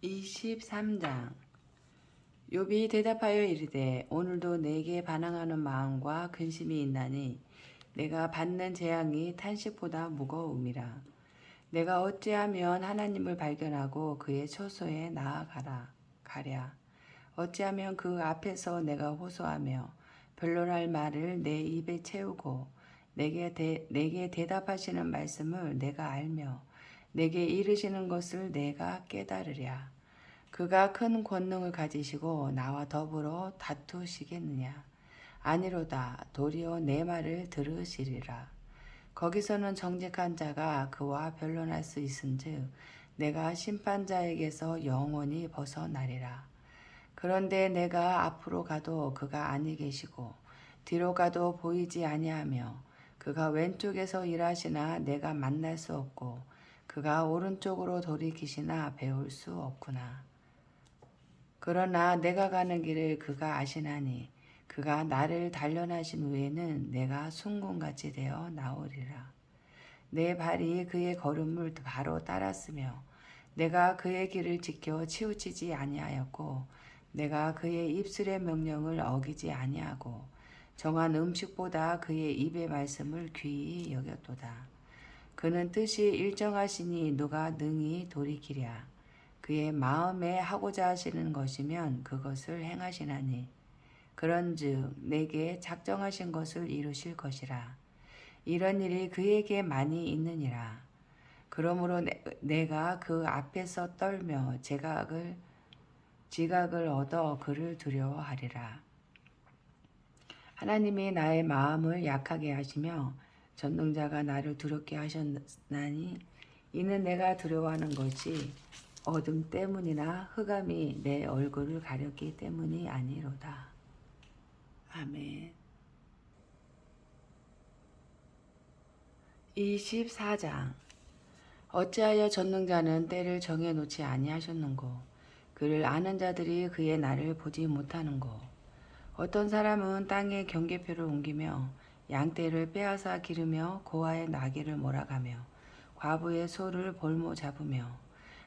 23장. 욥이 대답하여 이르되 오늘도 내게 반항하는 마음과 근심이 있나니 내가 받는 재앙이 탄식보다 무거움이라. 내가 어찌하면 하나님을 발견하고 그의 처소에 가랴. 어찌하면 그 앞에서 내가 호소하며 변론할 말을 내 입에 채우고 내게 대답하시는 말씀을 내가 알며 내게 이르시는 것을 내가 깨달으랴. 그가 큰 권능을 가지시고 나와 더불어 다투시겠느냐? 아니로다. 도리어 내 말을 들으시리라. 거기서는 정직한 자가 그와 변론할 수 있은즉 내가 심판자에게서 영원히 벗어나리라. 그런데 내가 앞으로 가도 그가 아니 계시고 뒤로 가도 보이지 아니하며 그가 왼쪽에서 일하시나 내가 만날 수 없고 그가 오른쪽으로 돌이키시나 배울 수 없구나. 그러나 내가 가는 길을 그가 아시나니 그가 나를 단련하신 후에는 내가 순금같이 되어 나오리라. 내 발이 그의 걸음을 바로 따랐으며 내가 그의 길을 지켜 치우치지 아니하였고 내가 그의 입술의 명령을 어기지 아니하고 정한 음식보다 그의 입의 말씀을 귀히 여겼도다. 그는 뜻이 일정하시니 누가 능히 돌이키랴. 그의 마음에 하고자 하시는 것이면 그것을 행하시나니 그런즉 내게 작정하신 것을 이루실 것이라. 이런 일이 그에게 많이 있느니라. 그러므로 내가 그 앞에서 떨며 지각을 얻어 그를 두려워하리라. 하나님이 나의 마음을 약하게 하시며 전능자가 나를 두렵게 하셨나니 이는 내가 두려워하는 것이 어둠 때문이나 흑암이 내 얼굴을 가렸기 때문이 아니로다. 아멘. 24장. 어찌하여 전능자는 때를 정해놓지 아니하셨는고 그를 아는 자들이 그의 날을 보지 못하는고. 어떤 사람은 땅에 경계표를 옮기며 양떼를 빼앗아 기르며 고아의 나귀를 몰아가며 과부의 소를 볼모 잡으며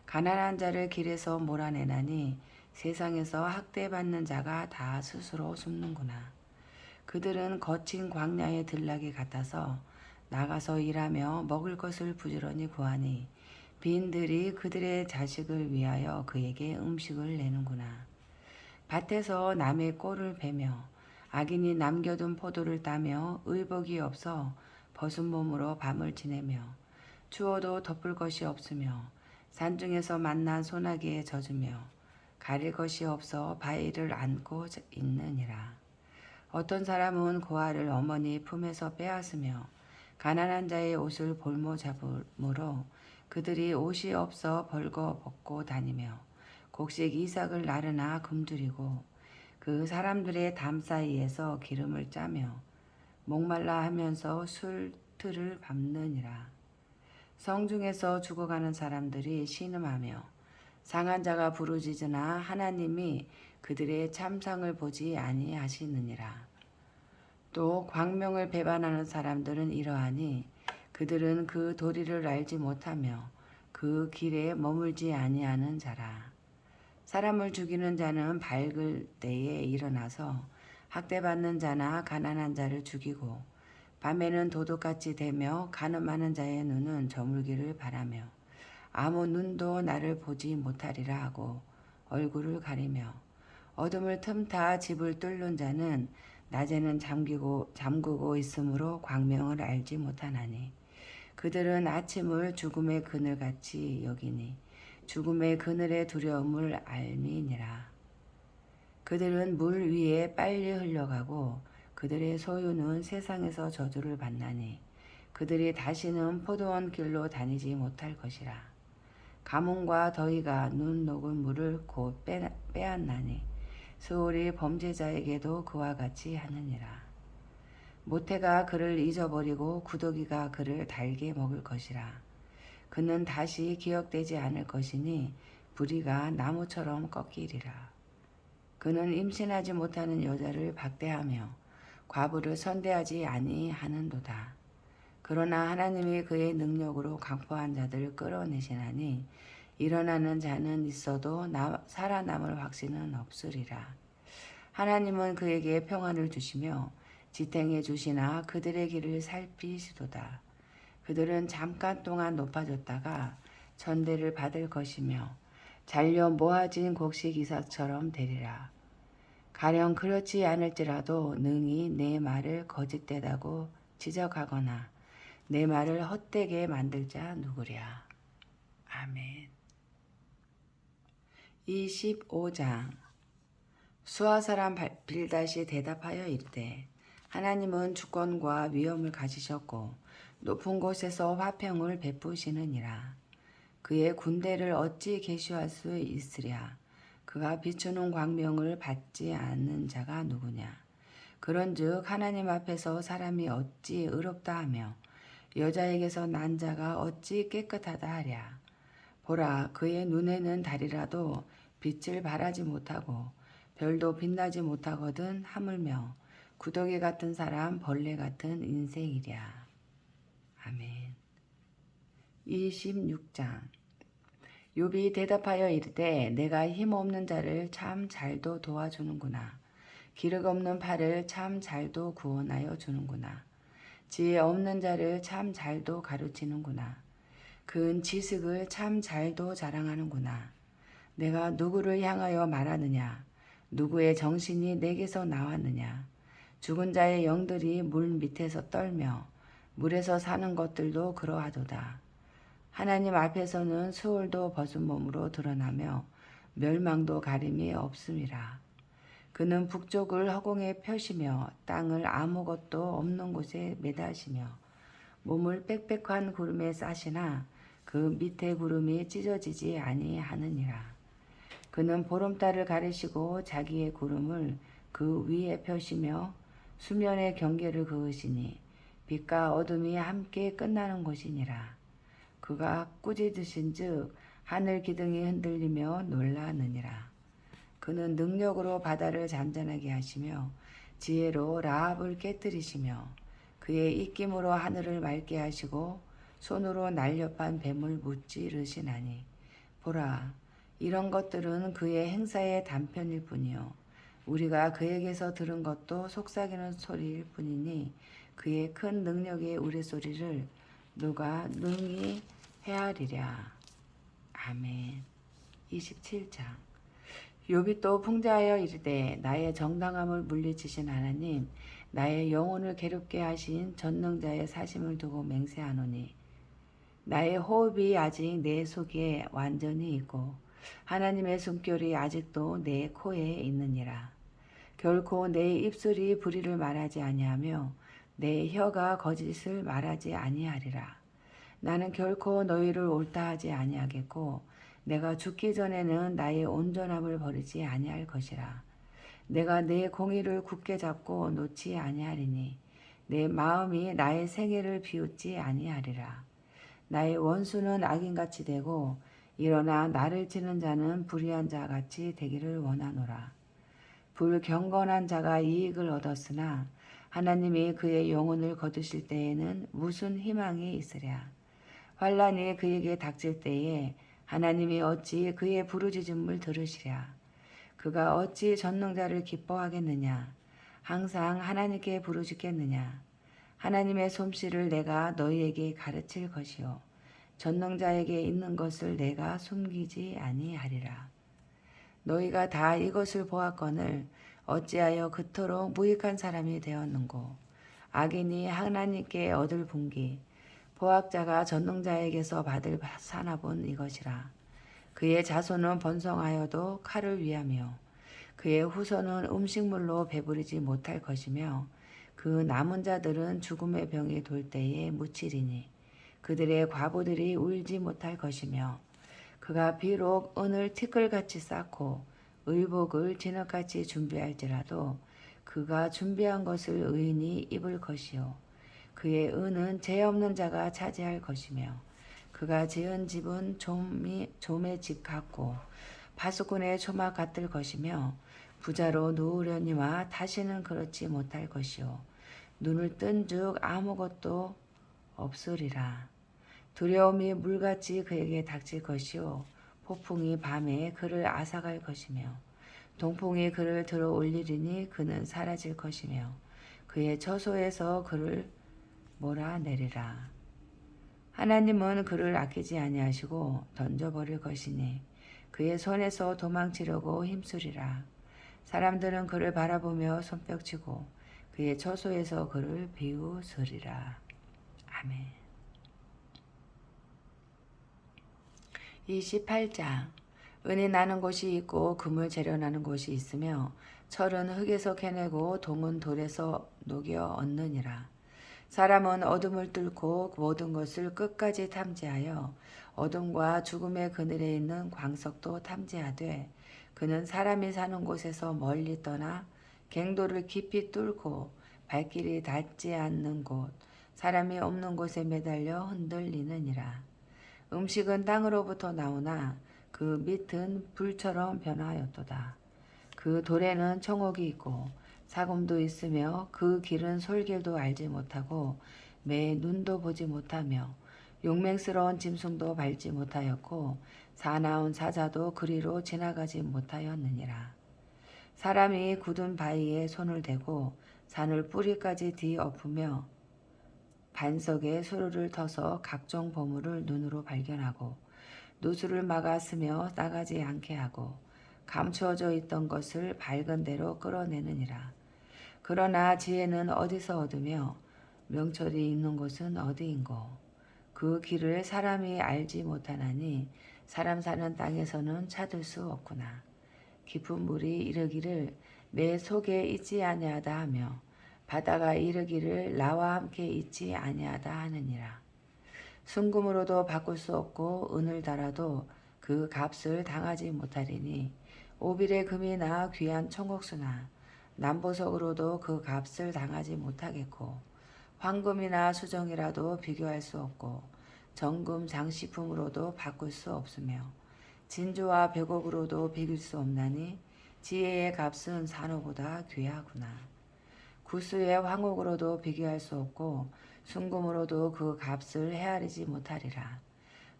가난한 자를 길에서 몰아내나니 세상에서 학대받는 자가 다 스스로 숨는구나. 그들은 거친 광야의 들나귀 같아서 나가서 일하며 먹을 것을 부지런히 구하니 빈들이 그들의 자식을 위하여 그에게 음식을 내는구나. 밭에서 남의 꼴을 베며 악인이 남겨둔 포도를 따며 의복이 없어 벗은 몸으로 밤을 지내며 추워도 덮을 것이 없으며 산중에서 만난 소나기에 젖으며 가릴 것이 없어 바위를 안고 있느니라. 어떤 사람은 고아를 어머니 품에서 빼앗으며 가난한 자의 옷을 볼모 잡으므로 그들이 옷이 없어 벌거 벗고 다니며 곡식 이삭을 나르나 굶주리고 그 사람들의 담 사이에서 기름을 짜며 목말라 하면서 술틀을 밟느니라. 성중에서 죽어가는 사람들이 신음하며 상한 자가 부르짖으나 하나님이 그들의 참상을 보지 아니하시느니라. 또 광명을 배반하는 사람들은 이러하니 그들은 그 도리를 알지 못하며 그 길에 머물지 아니하는 자라. 사람을 죽이는 자는 밝을 때에 일어나서 학대받는 자나 가난한 자를 죽이고 밤에는 도둑같이 되며 간음하는 자의 눈은 저물기를 바라며 아무 눈도 나를 보지 못하리라 하고 얼굴을 가리며 어둠을 틈타 집을 뚫는 자는 낮에는 잠그고 있으므로 광명을 알지 못하나니 그들은 아침을 죽음의 그늘같이 여기니 죽음의 그늘의 두려움을 알미니라. 그들은 물 위에 빨리 흘러가고 그들의 소유는 세상에서 저주를 받나니 그들이 다시는 포도원 길로 다니지 못할 것이라. 가뭄과 더위가 눈 녹은 물을 곧 빼앗나니 수월이 범죄자에게도 그와 같이 하느니라. 모태가 그를 잊어버리고 구더기가 그를 달게 먹을 것이라. 그는 다시 기억되지 않을 것이니 부리가 나무처럼 꺾이리라. 그는 임신하지 못하는 여자를 박대하며 과부를 선대하지 아니하는도다. 그러나 하나님이 그의 능력으로 강포한 자들을 끌어내시나니 일어나는 자는 있어도 살아남을 확신은 없으리라. 하나님은 그에게 평안을 주시며 지탱해 주시나 그들의 길을 살피시도다. 그들은 잠깐 동안 높아졌다가 전대를 받을 것이며 잘려 모아진 곡식이삭처럼 되리라. 가령 그렇지 않을지라도 능히 내 말을 거짓되다고 지적하거나 내 말을 헛되게 만들 자 누구랴. 아멘. 25장. 수아 사람 빌닷이 대답하여 이르되 하나님은 주권과 위엄을 가지셨고 높은 곳에서 화평을 베푸시느니라. 그의 군대를 어찌 계시할 수 있으랴. 그가 비추는 광명을 받지 않는 자가 누구냐. 그런즉 하나님 앞에서 사람이 어찌 의롭다 하며 여자에게서 난 자가 어찌 깨끗하다 하랴. 보라, 그의 눈에는 달이라도 빛을 발하지 못하고 별도 빛나지 못하거든 하물며 구더기 같은 사람 벌레 같은 인생이랴. 아멘. 26장. 욥이 대답하여 이르되 내가 힘없는 자를 참 잘도 도와주는구나. 기력 없는 팔을 참 잘도 구원하여 주는구나. 지혜 없는 자를 참 잘도 가르치는구나. 그은 지식을 참 잘도 자랑하는구나. 내가 누구를 향하여 말하느냐. 누구의 정신이 내게서 나왔느냐. 죽은 자의 영들이 물 밑에서 떨며 물에서 사는 것들도 그러하도다. 하나님 앞에서는 수월도 벗은 몸으로 드러나며 멸망도 가림이 없음이라. 그는 북쪽을 허공에 펴시며 땅을 아무것도 없는 곳에 매다시며 몸을 빽빽한 구름에 싸시나 그 밑에 구름이 찢어지지 아니하느니라. 그는 보름달을 가리시고 자기의 구름을 그 위에 펴시며 수면의 경계를 그으시니 빛과 어둠이 함께 끝나는 곳이니라. 그가 꾸짖으신즉 하늘 기둥이 흔들리며 놀라느니라. 그는 능력으로 바다를 잔잔하게 하시며 지혜로 라합을 깨뜨리시며 그의 입김으로 하늘을 맑게 하시고 손으로 날렵한 뱀을 무찌르시나니 보라, 이런 것들은 그의 행사의 단편일 뿐이요 우리가 그에게서 들은 것도 속삭이는 소리일 뿐이니 그의 큰 능력의 우레소리를 누가 능히 헤아리랴. 아멘. 27장. 욥이 또 풍자하여 이르되 나의 정당함을 물리치신 하나님, 나의 영혼을 괴롭게 하신 전능자의 사심을 두고 맹세하노니 나의 호흡이 아직 내 속에 완전히 있고 하나님의 숨결이 아직도 내 코에 있느니라. 결코 내 입술이 불의를 말하지 아니하며 내 혀가 거짓을 말하지 아니하리라. 나는 결코 너희를 옳다 하지 아니하겠고 내가 죽기 전에는 나의 온전함을 버리지 아니할 것이라. 내가 내 공의를 굳게 잡고 놓지 아니하리니 내 마음이 나의 생애를 비웃지 아니하리라. 나의 원수는 악인같이 되고 일어나 나를 치는 자는 불의한 자같이 되기를 원하노라. 불경건한 자가 이익을 얻었으나 하나님이 그의 영혼을 거두실 때에는 무슨 희망이 있으랴. 환란이 그에게 닥칠 때에 하나님이 어찌 그의 부르짖음을 들으시랴. 그가 어찌 전능자를 기뻐하겠느냐. 항상 하나님께 부르짖겠느냐. 하나님의 솜씨를 내가 너희에게 가르칠 것이요 전능자에게 있는 것을 내가 숨기지 아니하리라. 너희가 다 이것을 보았거늘 어찌하여 그토록 무익한 사람이 되었는고. 악인이 하나님께 얻을 분기 보학자가 전능자에게서 받을 산업은 이것이라. 그의 자손은 번성하여도 칼을 위하며 그의 후손은 음식물로 배부르지 못할 것이며 그 남은 자들은 죽음의 병이 돌 때에 묻히리니 그들의 과부들이 울지 못할 것이며 그가 비록 은을 티끌같이 쌓고 의복을 진흙같이 준비할지라도 그가 준비한 것을 의인이 입을 것이요 그의 은은 죄 없는 자가 차지할 것이며 그가 지은 집은 좀의 집 같고 파수꾼의 초막 같을 것이며 부자로 누우려니와 다시는 그렇지 못할 것이요 눈을 뜬즉 아무것도 없으리라. 두려움이 물같이 그에게 닥칠 것이요 폭풍이 밤에 그를 앗아갈 것이며 동풍이 그를 들어 올리리니 그는 사라질 것이며 그의 처소에서 그를 몰아내리라. 하나님은 그를 아끼지 아니하시고 던져버릴 것이니 그의 손에서 도망치려고 힘쓰리라. 사람들은 그를 바라보며 손뼉치고 그의 처소에서 그를 비웃으리라. 아멘. 28장. 은이 나는 곳이 있고 금을 재련하는 곳이 있으며 철은 흙에서 캐내고 동은 돌에서 녹여 얻느니라. 사람은 어둠을 뚫고 모든 것을 끝까지 탐지하여 어둠과 죽음의 그늘에 있는 광석도 탐지하되 그는 사람이 사는 곳에서 멀리 떠나 갱도를 깊이 뚫고 발길이 닿지 않는 곳 사람이 없는 곳에 매달려 흔들리느니라. 음식은 땅으로부터 나오나 그 밑은 불처럼 변하였도다. 그 돌에는 청옥이 있고 사금도 있으며 그 길은 솔길도 알지 못하고 매 눈도 보지 못하며 용맹스러운 짐승도 밟지 못하였고 사나운 사자도 그리로 지나가지 못하였느니라. 사람이 굳은 바위에 손을 대고 산을 뿌리까지 뒤엎으며 반석에 수로를 터서 각종 보물을 눈으로 발견하고 누수를 막아 쓰며 나가지 않게 하고 감추어져 있던 것을 밝은 대로 끌어내느니라. 그러나 지혜는 어디서 얻으며 명철이 있는 곳은 어디인고 그 길을 사람이 알지 못하나니 사람 사는 땅에서는 찾을 수 없구나. 깊은 물이 이르기를 내 속에 있지 아니하다 하며 바다가 이르기를 나와 함께 있지 아니하다 하느니라. 순금으로도 바꿀 수 없고 은을 달아도 그 값을 당하지 못하리니 오빌의 금이나 귀한 청옥수나 남보석으로도 그 값을 당하지 못하겠고 황금이나 수정이라도 비교할 수 없고 정금 장식품으로도 바꿀 수 없으며 진주와 백옥으로도 비길 수 없나니 지혜의 값은 산호보다 귀하구나. 구수의 황옥으로도 비교할 수 없고 순금으로도 그 값을 헤아리지 못하리라.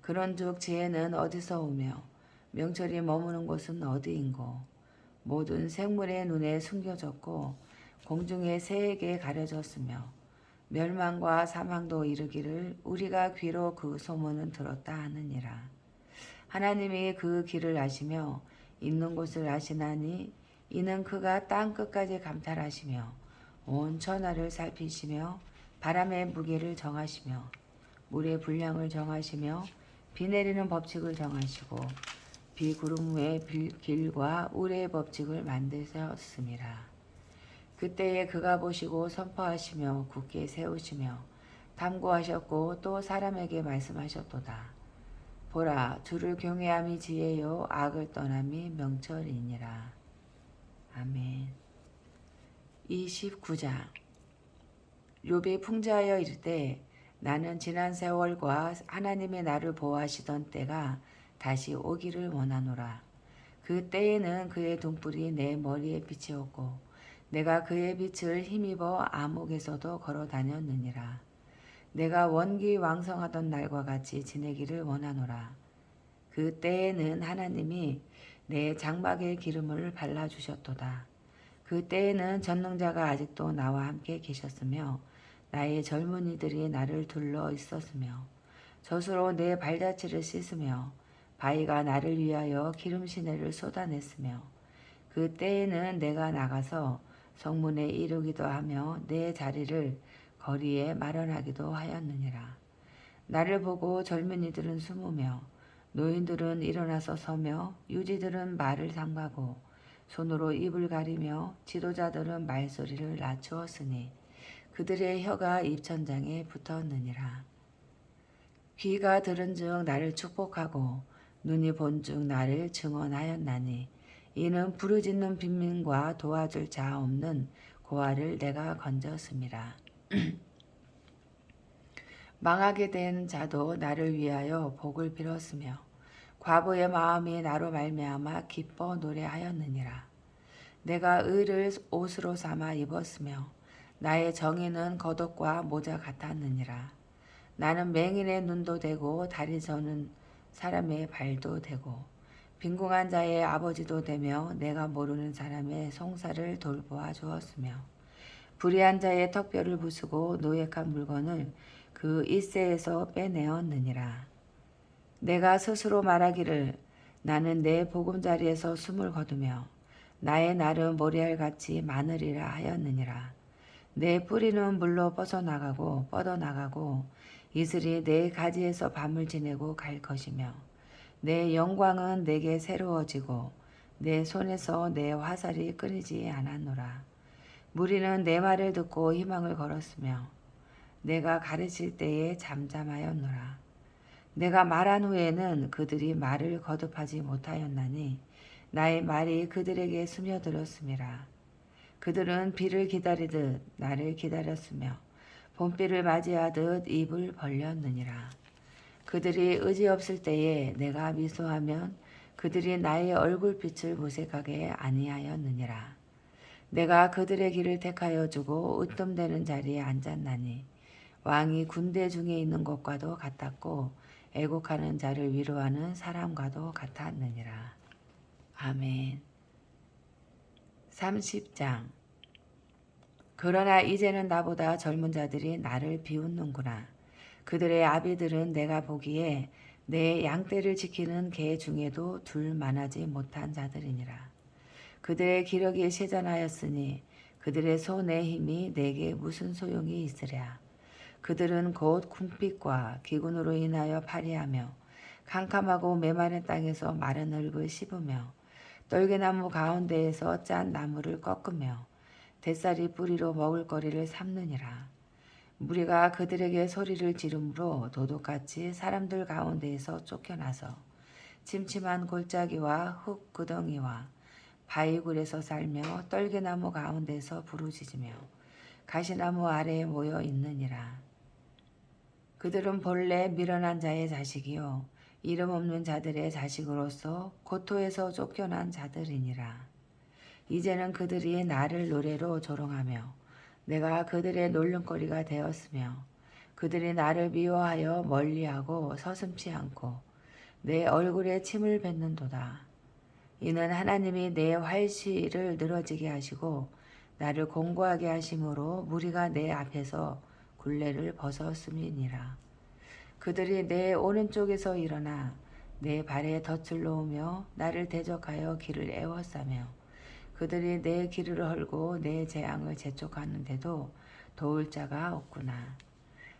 그런즉 지혜는 어디서 오며 명철이 머무는 곳은 어디인고 모든 생물의 눈에 숨겨졌고 공중의 새에게 가려졌으며 멸망과 사망도 이르기를 우리가 귀로 그 소문은 들었다 하느니라. 하나님이 그 길을 아시며 있는 곳을 아시나니 이는 그가 땅 끝까지 감찰하시며 온 천하를 살피시며 바람의 무게를 정하시며 물의 분량을 정하시며 비 내리는 법칙을 정하시고 비구름 후의 길과 우레의 법칙을 만드셨음이라. 그때에 그가 보시고 선포하시며 굳게 세우시며 탐구하셨고 또 사람에게 말씀하셨도다. 보라, 주를 경외함이 지혜요 악을 떠남이 명철이니라. 아멘. 29장. 욥이 풍자하여 이르되 나는 지난 세월과 하나님의 나를 보호하시던 때가 다시 오기를 원하노라. 그 때에는 그의 등불이 내 머리에 비치었고 내가 그의 빛을 힘입어 암흑에서도 걸어 다녔느니라. 내가 원기 왕성하던 날과 같이 지내기를 원하노라. 그 때에는 하나님이 내 장막에 기름을 발라주셨도다. 그 때에는 전능자가 아직도 나와 함께 계셨으며 나의 젊은이들이 나를 둘러 있었으며 젖으로 내 발자취를 씻으며 바위가 나를 위하여 기름 시내를 쏟아냈으며 그 때에는 내가 나가서 성문에 이르기도 하며 내 자리를 거리에 마련하기도 하였느니라. 나를 보고 젊은이들은 숨으며 노인들은 일어나서 서며 유지들은 말을 삼가고 손으로 입을 가리며 지도자들은 말소리를 낮추었으니 그들의 혀가 입천장에 붙었느니라. 귀가 들은즉 나를 축복하고 눈이 본즉 나를 증언하였나니 이는 부르짖는 빈민과 도와줄 자 없는 고아를 내가 건졌음이라. 망하게 된 자도 나를 위하여 복을 빌었으며 과부의 마음이 나로 말미암아 기뻐 노래하였느니라. 내가 의를 옷으로 삼아 입었으며 나의 정의는 겉옷과 모자 같았느니라. 나는 맹인의 눈도 되고 다리 저는 사람의 발도 되고 빈궁한 자의 아버지도 되며 내가 모르는 사람의 송사를 돌보아 주었으며 불의한 자의 턱뼈를 부수고 노획한 물건을 그 일세에서 빼내었느니라. 내가 스스로 말하기를 나는 내 보금자리에서 숨을 거두며 나의 날은 모래알같이 많으리라 하였느니라. 내 뿌리는 물로 뻗어나가고 이슬이 내 가지에서 밤을 지내고 갈 것이며 내 영광은 내게 새로워지고 내 손에서 내 화살이 끊이지 않았노라. 무리는 내 말을 듣고 희망을 걸었으며 내가 가르칠 때에 잠잠하였노라. 내가 말한 후에는 그들이 말을 거듭하지 못하였나니 나의 말이 그들에게 스며들었음이라. 그들은 비를 기다리듯 나를 기다렸으며 봄비를 맞이하듯 입을 벌렸느니라. 그들이 의지없을 때에 내가 미소하면 그들이 나의 얼굴빛을 모색하게 아니하였느니라. 내가 그들의 길을 택하여 주고 으뜸되는 자리에 앉았나니 왕이 군대 중에 있는 것과도 같았고 애곡하는 자를 위로하는 사람과도 같았느니라. 아멘. 30장. 그러나 이제는 나보다 젊은 자들이 나를 비웃는구나. 그들의 아비들은 내가 보기에 내 양떼를 지키는 개 중에도 둘 만하지 못한 자들이니라. 그들의 기력이 세잔하였으니 그들의 손의 힘이 내게 무슨 소용이 있으랴. 그들은 곧 궁핍과 기근으로 인하여 파리하며 캄캄하고 메마른 땅에서 마른 흙을 씹으며 떨게나무 가운데에서 짠 나무를 꺾으며 뱃살이 뿌리로 먹을거리를 삼느니라. 무리가 그들에게 소리를 지르므로 도둑같이 사람들 가운데에서 쫓겨나서 침침한 골짜기와 흙 구덩이와 바위굴에서 살며 떨게나무 가운데서 부르짖으며 가시나무 아래에 모여 있느니라. 그들은 본래 미련한 자의 자식이요 이름 없는 자들의 자식으로서 고토에서 쫓겨난 자들이니라. 이제는 그들이 나를 노래로 조롱하며 내가 그들의 놀림거리가 되었으며 그들이 나를 미워하여 멀리하고 서슴지 않고 내 얼굴에 침을 뱉는도다. 이는 하나님이 내 활시를 늘어지게 하시고 나를 공고하게 하심으로 무리가 내 앞에서 굴레를 벗었음이니라. 그들이 내 오른쪽에서 일어나 내 발에 덫을 놓으며 나를 대적하여 길을 에워싸며 그들이 내 길을 헐고 내 재앙을 재촉하는데도 도울 자가 없구나.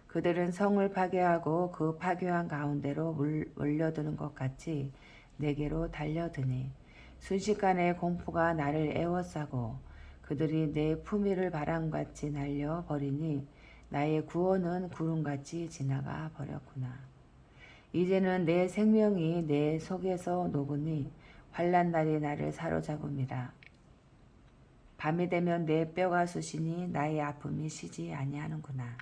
그들은 성을 파괴하고 그 파괴한 가운데로 몰려드는 것 같이 내게로 달려드니 순식간에 공포가 나를 에워싸고 그들이 내 품위를 바람같이 날려버리니 나의 구원은 구름같이 지나가 버렸구나. 이제는 내 생명이 내 속에서 녹으니 환난 날이 나를 사로잡음이라. 밤이 되면 내 뼈가 쑤시니 나의 아픔이 쉬지 아니하는구나.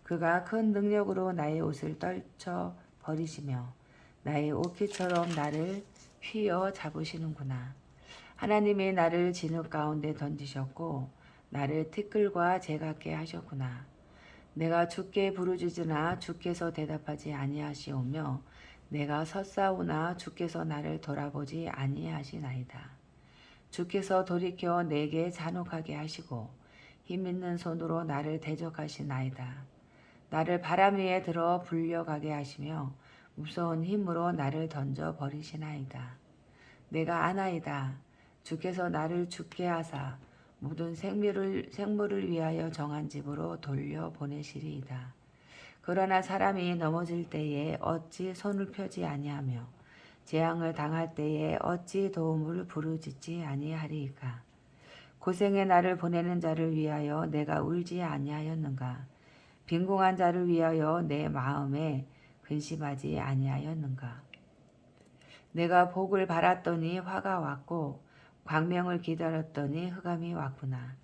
그가 큰 능력으로 나의 옷을 떨쳐 버리시며 나의 옷깃처럼 나를 휘어 잡으시는구나. 하나님이 나를 진흙 가운데 던지셨고 나를 티끌과 재같게 하셨구나. 내가 주께 부르짖으나 주께서 대답하지 아니하시오며 내가 섰사오나 주께서 나를 돌아보지 아니하시나이다. 주께서 돌이켜 내게 잔혹하게 하시고 힘있는 손으로 나를 대적하시나이다. 나를 바람 위에 들어 불려가게 하시며 무서운 힘으로 나를 던져 버리시나이다. 내가 아나이다. 주께서 나를 죽게 하사 모든 생물을 위하여 정한 집으로 돌려보내시리이다. 그러나 사람이 넘어질 때에 어찌 손을 펴지 아니하며 재앙을 당할 때에 어찌 도움을 부르짖지 아니하리이까. 고생의 나를 보내는 자를 위하여 내가 울지 아니하였는가. 빈궁한 자를 위하여 내 마음에 근심하지 아니하였는가. 내가 복을 바랐더니 화가 왔고 광명을 기다렸더니 흑암이 왔구나.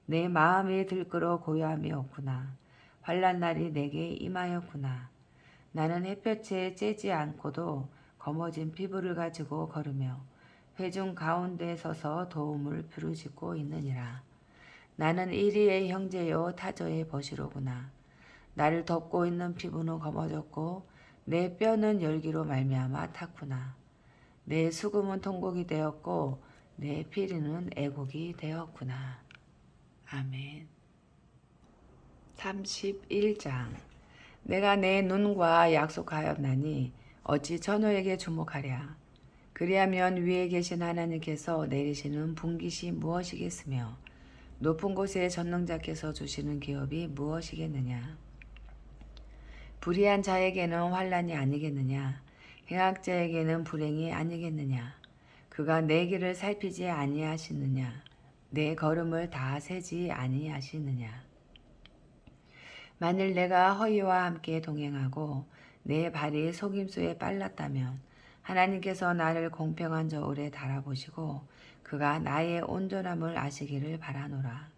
내 마음이 들끓어 고요함이 없구나. 환난 날이 내게 임하였구나. 나는 햇볕에 쬐지 않고도 검어진 피부를 가지고 걸으며 회중 가운데 서서 도움을 부르짖고 있느니라. 나는 이리의 형제요 타저의 버시로구나. 나를 덮고 있는 피부는 검어졌고 내 뼈는 열기로 말미암아 탔구나. 내 수금은 통곡이 되었고 내 피리는 애곡이 되었구나. 아멘. 31장. 내가 내 눈과 약속하였나니 어찌 전호에게 주목하랴. 그리하면 위에 계신 하나님께서 내리시는 분깃이 무엇이겠으며 높은 곳에 전능자께서 주시는 기업이 무엇이겠느냐. 불의한 자에게는 환난이 아니겠느냐. 행악자에게는 불행이 아니겠느냐. 그가 내 길을 살피지 아니하시느냐. 내 걸음을 다 세지 아니하시느냐. 만일 내가 허위와 함께 동행하고 내 발이 속임수에 빨랐다면 하나님께서 나를 공평한 저울에 달아보시고 그가 나의 온전함을 아시기를 바라노라.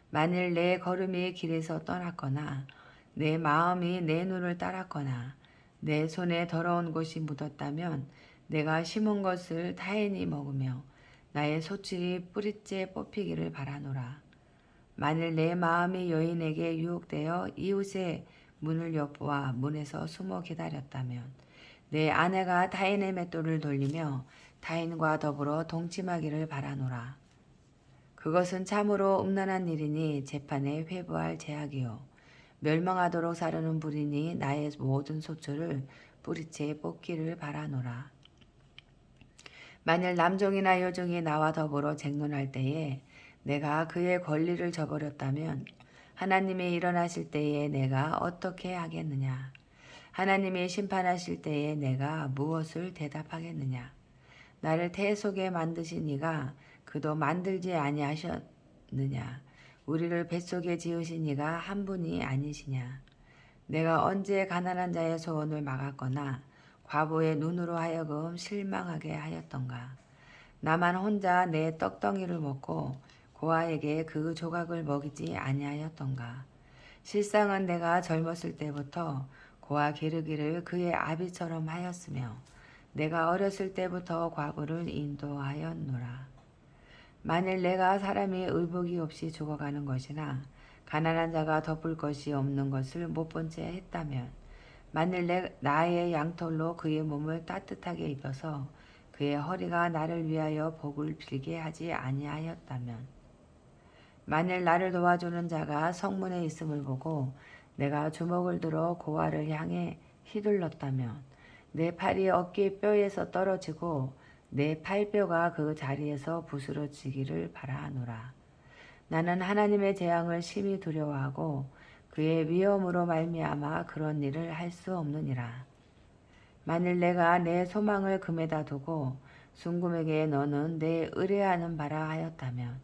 만일 내 걸음이 길에서 떠났거나 내 마음이 내 눈을 따랐거나 내 손에 더러운 곳이 묻었다면 내가 심은 것을 타인이 먹으며 나의 소출이 뿌리째 뽑히기를 바라노라. 만일 내 마음이 여인에게 유혹되어 이웃의 문을 엿보아 문에서 숨어 기다렸다면 내 아내가 타인의 맷돌을 돌리며 타인과 더불어 동침하기를 바라노라. 그것은 참으로 음란한 일이니 재판에 회부할 죄악이요 멸망하도록 사르는 불이니 나의 모든 소출을 뿌리째 뽑기를 바라노라. 만일 남종이나 여종이 나와 더불어 쟁론할 때에 내가 그의 권리를 저버렸다면 하나님이 일어나실 때에 내가 어떻게 하겠느냐? 하나님이 심판하실 때에 내가 무엇을 대답하겠느냐? 나를 태 속에 만드신 이가 그도 만들지 아니하셨느냐? 우리를 뱃속에 지으신 이가 한 분이 아니시냐? 내가 언제 가난한 자의 소원을 막았거나 과부의 눈으로 하여금 실망하게 하였던가? 나만 혼자 내 떡덩이를 먹고 고아에게 그 조각을 먹이지 아니하였던가? 실상은 내가 젊었을 때부터 고아 기르기를 그의 아비처럼 하였으며 내가 어렸을 때부터 과부를 인도하였노라. 만일 내가 사람이 의복이 없이 죽어가는 것이나 가난한 자가 덮을 것이 없는 것을 못 본 채 했다면 만일 나의 양털로 그의 몸을 따뜻하게 입어서 그의 허리가 나를 위하여 복을 빌게 하지 아니하였다면 만일 나를 도와주는 자가 성문에 있음을 보고 내가 주먹을 들어 고아를 향해 휘둘렀다면 내 팔이 어깨 뼈에서 떨어지고 내 팔뼈가 그 자리에서 부스러지기를 바라노라. 나는 하나님의 재앙을 심히 두려워하고 그의 위엄으로 말미암아 그런 일을 할 수 없느니라. 만일 내가 내 소망을 금에다 두고 순금에게 너는 내 의뢰하는 바라 하였다면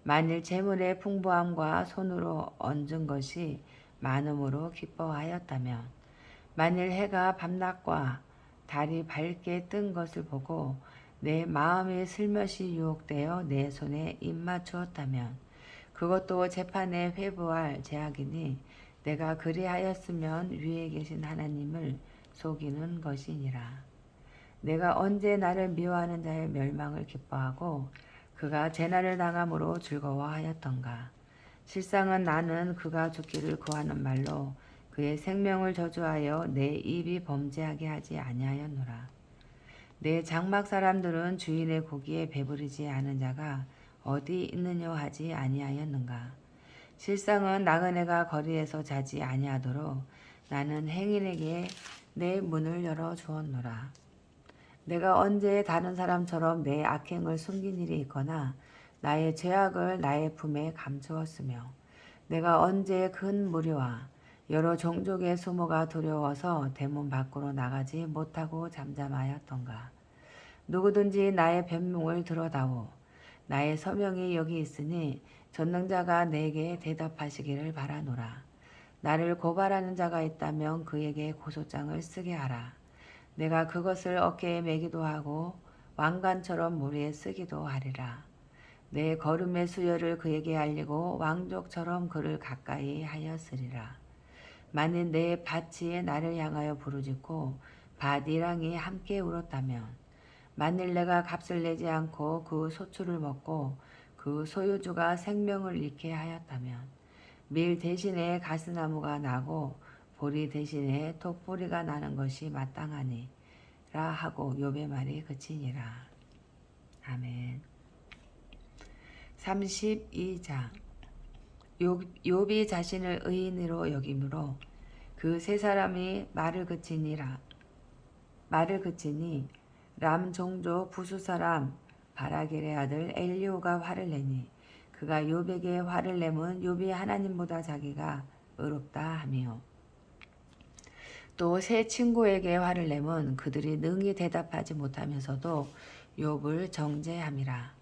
만일 재물의 풍부함과 손으로 얹은 것이 많음으로 기뻐하였다면 만일 해가 밤낮과 달이 밝게 뜬 것을 보고 내 마음이 슬며시 유혹되어 내 손에 입맞추었다면 그것도 재판에 회부할 죄악이니 내가 그리하였으면 위에 계신 하나님을 속이는 것이니라. 내가 언제 나를 미워하는 자의 멸망을 기뻐하고 그가 재난을 당함으로 즐거워하였던가. 실상은 나는 그가 죽기를 구하는 말로 그의 생명을 저주하여 내 입이 범죄하게 하지 아니하였노라. 내 장막 사람들은 주인의 고기에 배부르지 않은 자가 어디 있느냐 하지 아니하였는가. 실상은 나그네가 거리에서 자지 아니하도록 나는 행인에게 내 문을 열어 주었노라. 내가 언제 다른 사람처럼 내 악행을 숨긴 일이 있거나 나의 죄악을 나의 품에 감추었으며 내가 언제 큰 무리와 여러 종족의 수모가 두려워서 대문 밖으로 나가지 못하고 잠잠하였던가. 누구든지 나의 변명을 들어다오. 나의 서명이 여기 있으니 전능자가 내게 대답하시기를 바라노라. 나를 고발하는 자가 있다면 그에게 고소장을 쓰게 하라. 내가 그것을 어깨에 매기도 하고 왕관처럼 머리에 쓰기도 하리라. 내 걸음의 수여를 그에게 알리고 왕족처럼 그를 가까이 하였으리라. 만일 내 밭이 나를 향하여 부르짖고 밭이랑이 함께 울었다면 만일 내가 값을 내지 않고 그 소출을 먹고 그 소유주가 생명을 잃게 하였다면 밀 대신에 가스나무가 나고 보리 대신에 톡보리가 나는 것이 마땅하니 하고 욥의 말이 그치니라. 아멘. 32장. 욥이 자신을 의인으로 여김으로 그 세 사람이 말을 그치니 람 종족 부수 사람 바라겔의 아들 엘리후가 화를 내니 그가 욥에게 화를 내면 욥이 하나님보다 자기가 의롭다 하며 또 세 친구에게 화를 내면 그들이 능히 대답하지 못하면서도 욥을 정죄함이라.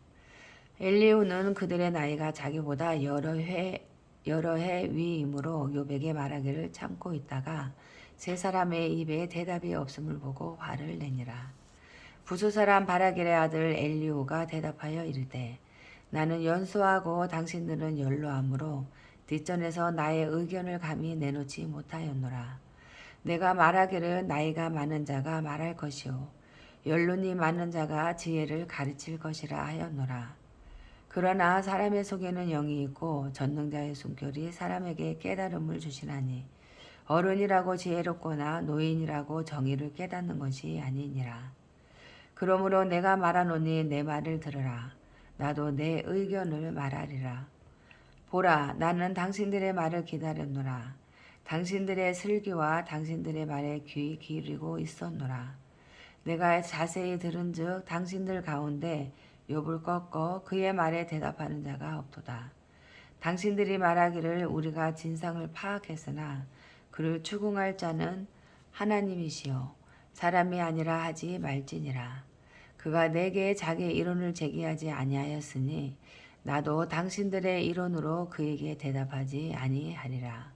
엘리후는 그들의 나이가 자기보다 여러 해 위이므로 욥에게 말하기를 참고 있다가 세 사람의 입에 대답이 없음을 보고 화를 내니라. 부수 사람 바라겔의 아들 엘리후가 대답하여 이르되 나는 연소하고 당신들은 연로하므로 뒷전에서 나의 의견을 감히 내놓지 못하였노라. 내가 말하기를 나이가 많은 자가 말할 것이요 연륜이 많은 자가 지혜를 가르칠 것이라 하였노라. 그러나 사람의 속에는 영이 있고 전능자의 숨결이 사람에게 깨달음을 주시나니 어른이라고 지혜롭거나 노인이라고 정의를 깨닫는 것이 아니니라. 그러므로 내가 말하노니 내 말을 들으라. 나도 내 의견을 말하리라. 보라, 나는 당신들의 말을 기다렸노라. 당신들의 슬기와 당신들의 말에 귀 기울이고 있었노라. 내가 자세히 들은즉 당신들 가운데 욥을 꺾어 그의 말에 대답하는 자가 없도다. 당신들이 말하기를 우리가 진상을 파악했으나 그를 추궁할 자는 하나님이시요 사람이 아니라 하지 말지니라. 그가 내게 자기 이론을 제기하지 아니하였으니 나도 당신들의 이론으로 그에게 대답하지 아니하리라.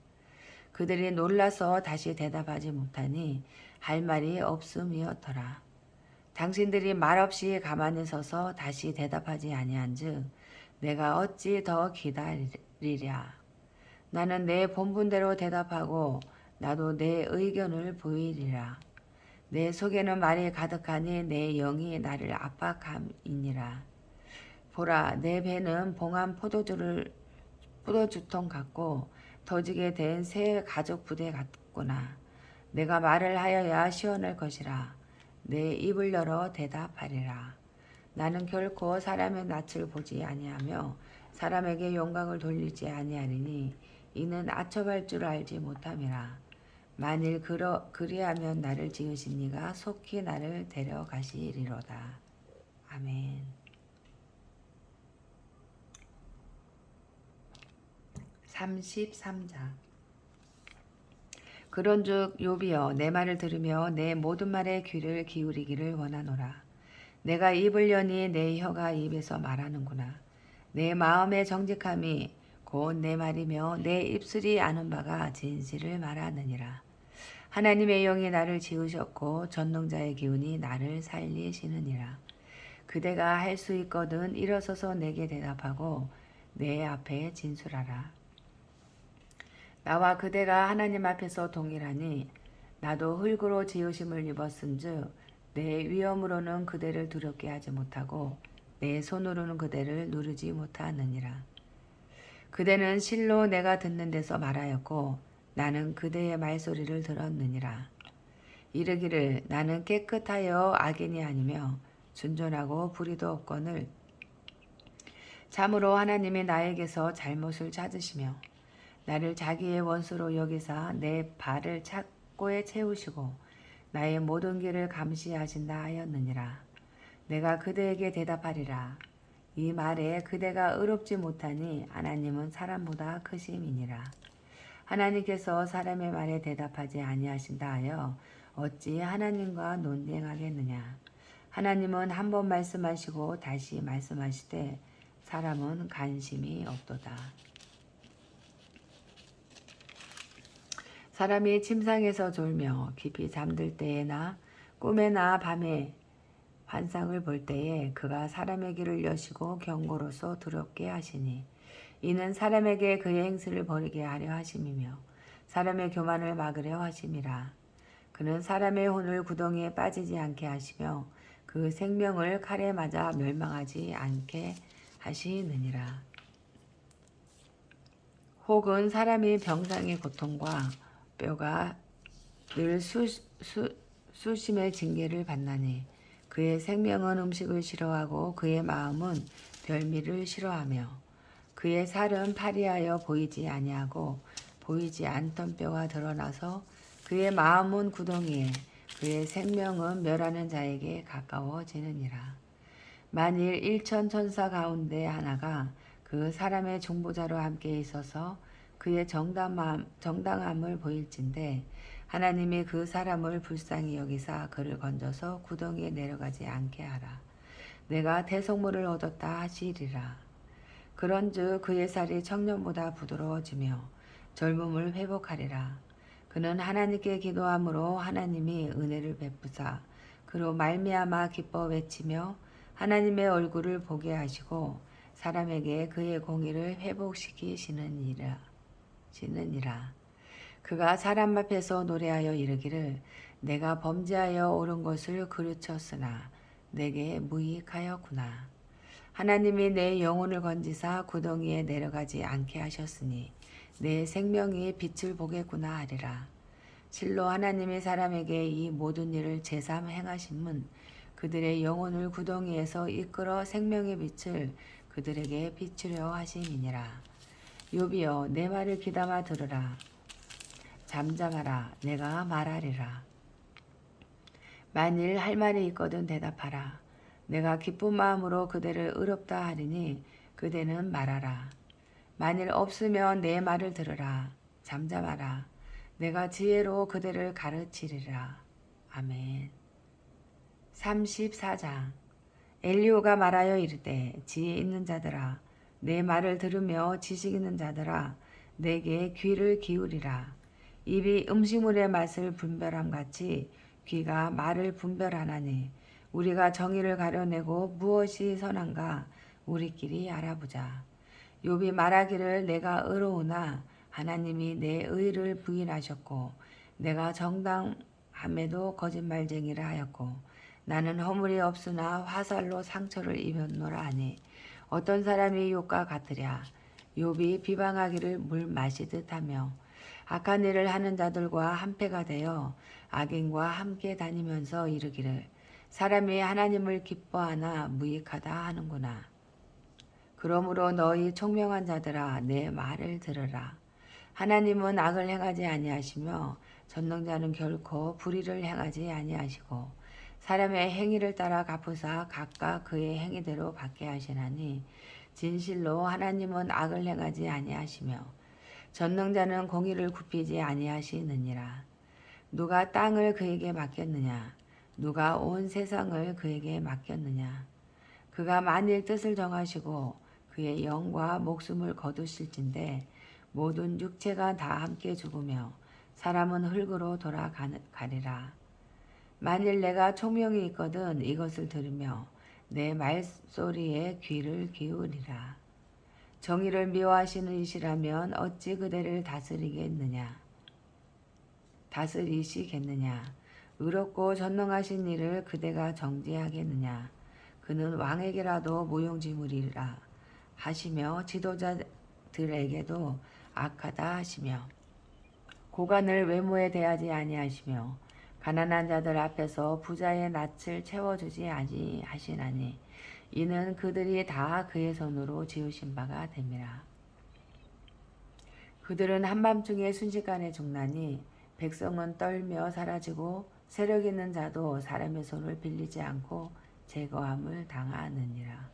그들이 놀라서 다시 대답하지 못하니 할 말이 없음이었더라. 당신들이 말없이 가만히 서서 다시 대답하지 아니한즉 내가 어찌 더 기다리랴. 나는 내 본분대로 대답하고 나도 내 의견을 보이리라. 내 속에는 말이 가득하니 내 영이 나를 압박함이니라. 보라, 내 배는 봉한 포도주통 같고 터지게 된 새 가죽 부대 같구나. 내가 말을 하여야 시원할 것이라. 내 입을 열어 대답하리라. 나는 결코 사람의 낯을 보지 아니하며 사람에게 영광을 돌리지 아니하리니 이는 아첨할 줄 알지 못함이라. 만일 그리하면 나를 지으신 이가 속히 나를 데려가시리로다. 아멘. 33장. 그런즉 욥이여 내 말을 들으며 내 모든 말에 귀를 기울이기를 원하노라. 내가 입을 여니 내 혀가 입에서 말하는구나. 내 마음의 정직함이 곧 내 말이며 내 입술이 아는 바가 진실을 말하느니라. 하나님의 영이 나를 지으셨고 전능자의 기운이 나를 살리시느니라. 그대가 할 수 있거든 일어서서 내게 대답하고 내 앞에 진술하라. 나와 그대가 하나님 앞에서 동일하니 나도 흙으로 지으심을 입었은즉 내 위엄으로는 그대를 두렵게 하지 못하고 내 손으로는 그대를 누르지 못하느니라. 그대는 실로 내가 듣는 데서 말하였고 나는 그대의 말소리를 들었느니라. 이르기를 나는 깨끗하여 악인이 아니며 순전하고 불의도 없거늘 참으로 하나님이 나에게서 잘못을 찾으시며 나를 자기의 원수로 여기사 내 발을 착고에 채우시고 나의 모든 길을 감시하신다 하였느니라. 내가 그대에게 대답하리라. 이 말에 그대가 의롭지 못하니 하나님은 사람보다 크심이니라. 하나님께서 사람의 말에 대답하지 아니하신다 하여 어찌 하나님과 논쟁하겠느냐. 하나님은 한 번 말씀하시고 다시 말씀하시되 사람은 관심이 없도다. 사람이 침상에서 졸며 깊이 잠들 때에나 꿈에나 밤에 환상을 볼 때에 그가 사람의 길을 여시고 경고로서 두렵게 하시니 이는 사람에게 그의 행실을 버리게 하려 하심이며 사람의 교만을 막으려 하심이라. 그는 사람의 혼을 구덩이에 빠지지 않게 하시며 그 생명을 칼에 맞아 멸망하지 않게 하시느니라. 혹은 사람이 병상의 고통과 뼈가 늘 수심의 징계를 받나니 그의 생명은 음식을 싫어하고 그의 마음은 별미를 싫어하며 그의 살은 파리하여 보이지 아니하고 보이지 않던 뼈가 드러나서 그의 마음은 구덩이에 그의 생명은 멸하는 자에게 가까워지느니라. 만일 일천 천사 가운데 하나가 그 사람의 중보자로 함께 있어서 그의 정당함을 보일진대 하나님이 그 사람을 불쌍히 여기사 그를 건져서 구덩이에 내려가지 않게 하라. 내가 대속물을 얻었다 하시리라. 그런즉 그의 살이 청년보다 부드러워지며 젊음을 회복하리라. 그는 하나님께 기도함으로 하나님이 은혜를 베푸사 그로 말미암아 기뻐 외치며 하나님의 얼굴을 보게 하시고 사람에게 그의 공의를 회복시키시느니라. 그가 사람 앞에서 노래하여 이르기를 내가 범죄하여 옳은 것을 그르쳤으나 내게 무익하였구나. 하나님이 내 영혼을 건지사 구덩이에 내려가지 않게 하셨으니 내 생명이 빛을 보겠구나 하리라. 실로 하나님이 사람에게 이 모든 일을 제삼 행하심은 그들의 영혼을 구덩이에서 이끌어 생명의 빛을 그들에게 비추려 하심이니라. 욥이여 내 말을 귀담아 들으라. 잠잠하라. 내가 말하리라. 만일 할 말이 있거든 대답하라. 내가 기쁜 마음으로 그대를 의롭다 하리니 그대는 말하라. 만일 없으면 내 말을 들으라. 잠잠하라. 내가 지혜로 그대를 가르치리라. 아멘. 34장. 엘리오가 말하여 이르되 지혜 있는 자들아 내 말을 들으며 지식 있는 자들아 내게 귀를 기울이라. 입이 음식물의 맛을 분별함 같이 귀가 말을 분별하나니 우리가 정의를 가려내고 무엇이 선한가 우리끼리 알아보자. 욥이 말하기를 내가 의로우나 하나님이 내 의를 부인하셨고 내가 정당함에도 거짓말쟁이라 하였고 나는 허물이 없으나 화살로 상처를 입었노라 하니 어떤 사람이 욥과 같으랴. 욥이 비방하기를 물 마시듯 하며 악한 일을 하는 자들과 한패가 되어 악인과 함께 다니면서 이르기를 사람이 하나님을 기뻐하나 무익하다 하는구나. 그러므로 너희 총명한 자들아 내 말을 들으라. 하나님은 악을 행하지 아니하시며 전능자는 결코 불의를 행하지 아니하시고 사람의 행위를 따라 갚으사 각각 그의 행위대로 받게 하시나니 진실로 하나님은 악을 행하지 아니하시며 전능자는 공의를 굽히지 아니하시느니라. 누가 땅을 그에게 맡겼느냐? 누가 온 세상을 그에게 맡겼느냐? 그가 만일 뜻을 정하시고 그의 영과 목숨을 거두실진데 모든 육체가 다 함께 죽으며 사람은 흙으로 돌아가리라. 만일 내가 총명이 있거든 이것을 들으며 내 말소리에 귀를 기울이라. 정의를 미워하시는 이시라면 어찌 그대를 다스리시겠느냐. 의롭고 전능하신 이를 그대가 정죄하겠느냐. 그는 왕에게라도 무용지물이라 하시며 지도자들에게도 악하다 하시며 고관을 외모에 대하지 아니하시며 가난한 자들 앞에서 부자의 낯을 채워주지 아니하시나니 이는 그들이 다 그의 손으로 지으신 바가 됨이라. 그들은 한밤중에 순식간에 죽나니 백성은 떨며 사라지고 세력 있는 자도 사람의 손을 빌리지 않고 제거함을 당하느니라.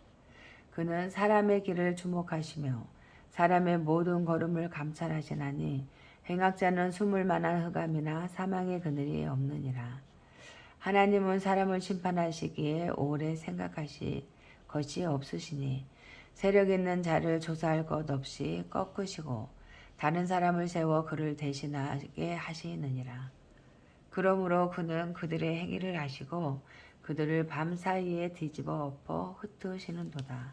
그는 사람의 길을 주목하시며 사람의 모든 걸음을 감찰하시나니 행악자는 숨을 만한 흑암이나 사망의 그늘이 없느니라. 하나님은 사람을 심판하시기에 오래 생각하실 것이 없으시니 세력 있는 자를 조사할 것 없이 꺾으시고 다른 사람을 세워 그를 대신하게 하시느니라. 그러므로 그는 그들의 행위를 아시고 그들을 밤사이에 뒤집어 엎어 흩으시는도다.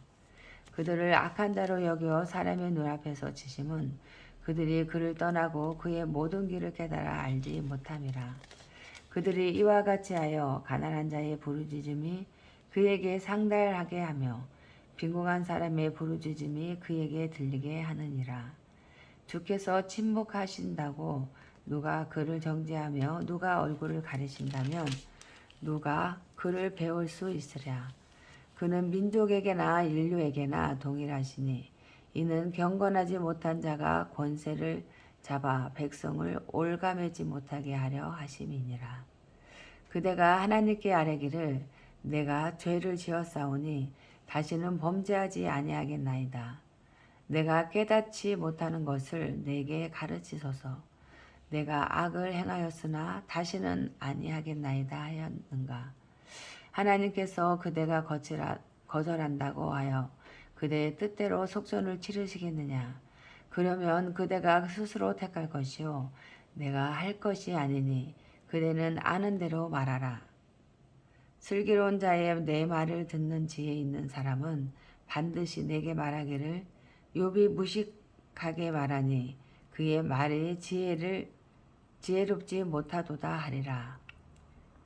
그들을 악한 자로 여겨 사람의 눈앞에서 치심은 그들이 그를 떠나고 그의 모든 길을 깨달아 알지 못함이라. 그들이 이와 같이 하여 가난한 자의 부르짖음이 그에게 상달하게 하며 빈궁한 사람의 부르짖음이 그에게 들리게 하느니라. 주께서 침묵하신다고 누가 그를 정죄하며 누가 얼굴을 가리신다면 누가 그를 배울 수 있으랴. 그는 민족에게나 인류에게나 동일하시니 이는 경건하지 못한 자가 권세를 잡아 백성을 올가매지 못하게 하려 하심이니라. 그대가 하나님께 아뢰기를 내가 죄를 지었사오니 다시는 범죄하지 아니하겠나이다. 내가 깨닫지 못하는 것을 내게 가르치소서. 내가 악을 행하였으나 다시는 아니하겠나이다 하였는가. 하나님께서 그대가 거절한다고 하여 그대의 뜻대로 속전을 치르시겠느냐. 그러면 그대가 스스로 택할 것이요 내가 할 것이 아니니 그대는 아는 대로 말하라. 슬기로운 자의 내 말을 듣는 지혜 있는 사람은 반드시 내게 말하기를 욥이 무식하게 말하니 그의 말이 지혜롭지 못하도다 하리라.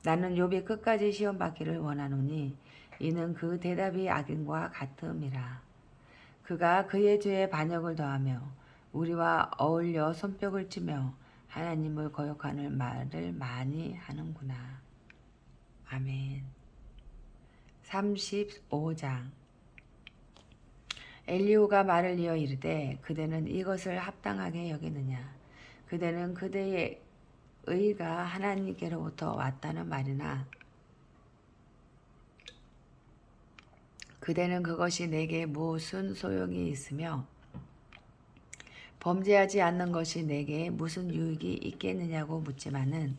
나는 욥이 끝까지 시험받기를 원하노니 이는 그 대답이 악인과 같음이라. 그가 그의 죄에 반역을 더하며 우리와 어울려 손뼉을 치며 하나님을 거역하는 말을 많이 하는구나. 아멘. 35장. 엘리후가 말을 이어 이르되 그대는 이것을 합당하게 여기느냐. 그대는 그대의 의가 하나님께로부터 왔다는 말이나 그대는 그것이 내게 무슨 소용이 있으며 범죄하지 않는 것이 내게 무슨 유익이 있겠느냐고 묻지만은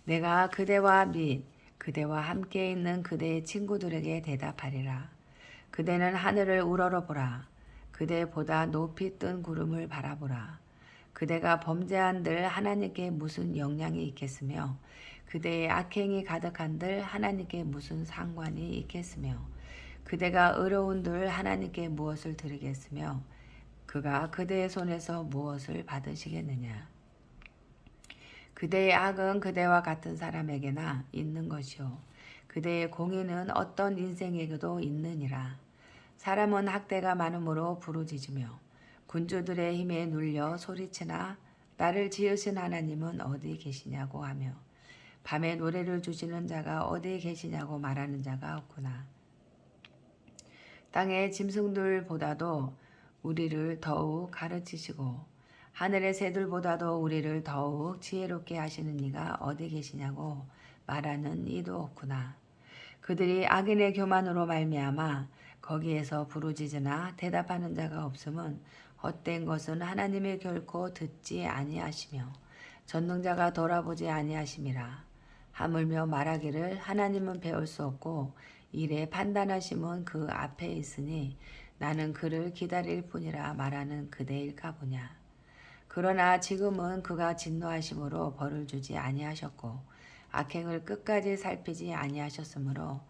내가 그대와 및 그대와 함께 있는 그대의 친구들에게 대답하리라. 그대는 하늘을 우러러보라. 그대보다 높이 뜬 구름을 바라보라. 그대가 범죄한들 하나님께 무슨 영향이 있겠으며 그대의 악행이 가득한들 하나님께 무슨 상관이 있겠으며 그대가 의로운들 하나님께 무엇을 드리겠으며 그가 그대의 손에서 무엇을 받으시겠느냐. 그대의 악은 그대와 같은 사람에게나 있는 것이요 그대의 공의는 어떤 인생에게도 있느니라. 사람은 학대가 많음으로 부르짖으며 군주들의 힘에 눌려 소리치나 나를 지으신 하나님은 어디 계시냐고 하며 밤에 노래를 주시는 자가 어디 계시냐고 말하는 자가 없구나. 땅의 짐승들보다도 우리를 더욱 가르치시고 하늘의 새들보다도 우리를 더욱 지혜롭게 하시는 이가 어디 계시냐고 말하는 이도 없구나. 그들이 악인의 교만으로 말미암아 거기에서 부르짖으나 대답하는 자가 없음은 헛된 것은 하나님이 결코 듣지 아니하시며 전능자가 돌아보지 아니하심이라. 하물며 말하기를 하나님은 배울 수 없고 일에 판단하심은 그 앞에 있으니 나는 그를 기다릴 뿐이라 말하는 그대일까 보냐. 그러나 지금은 그가 진노하심으로 벌을 주지 아니하셨고 악행을 끝까지 살피지 아니하셨으므로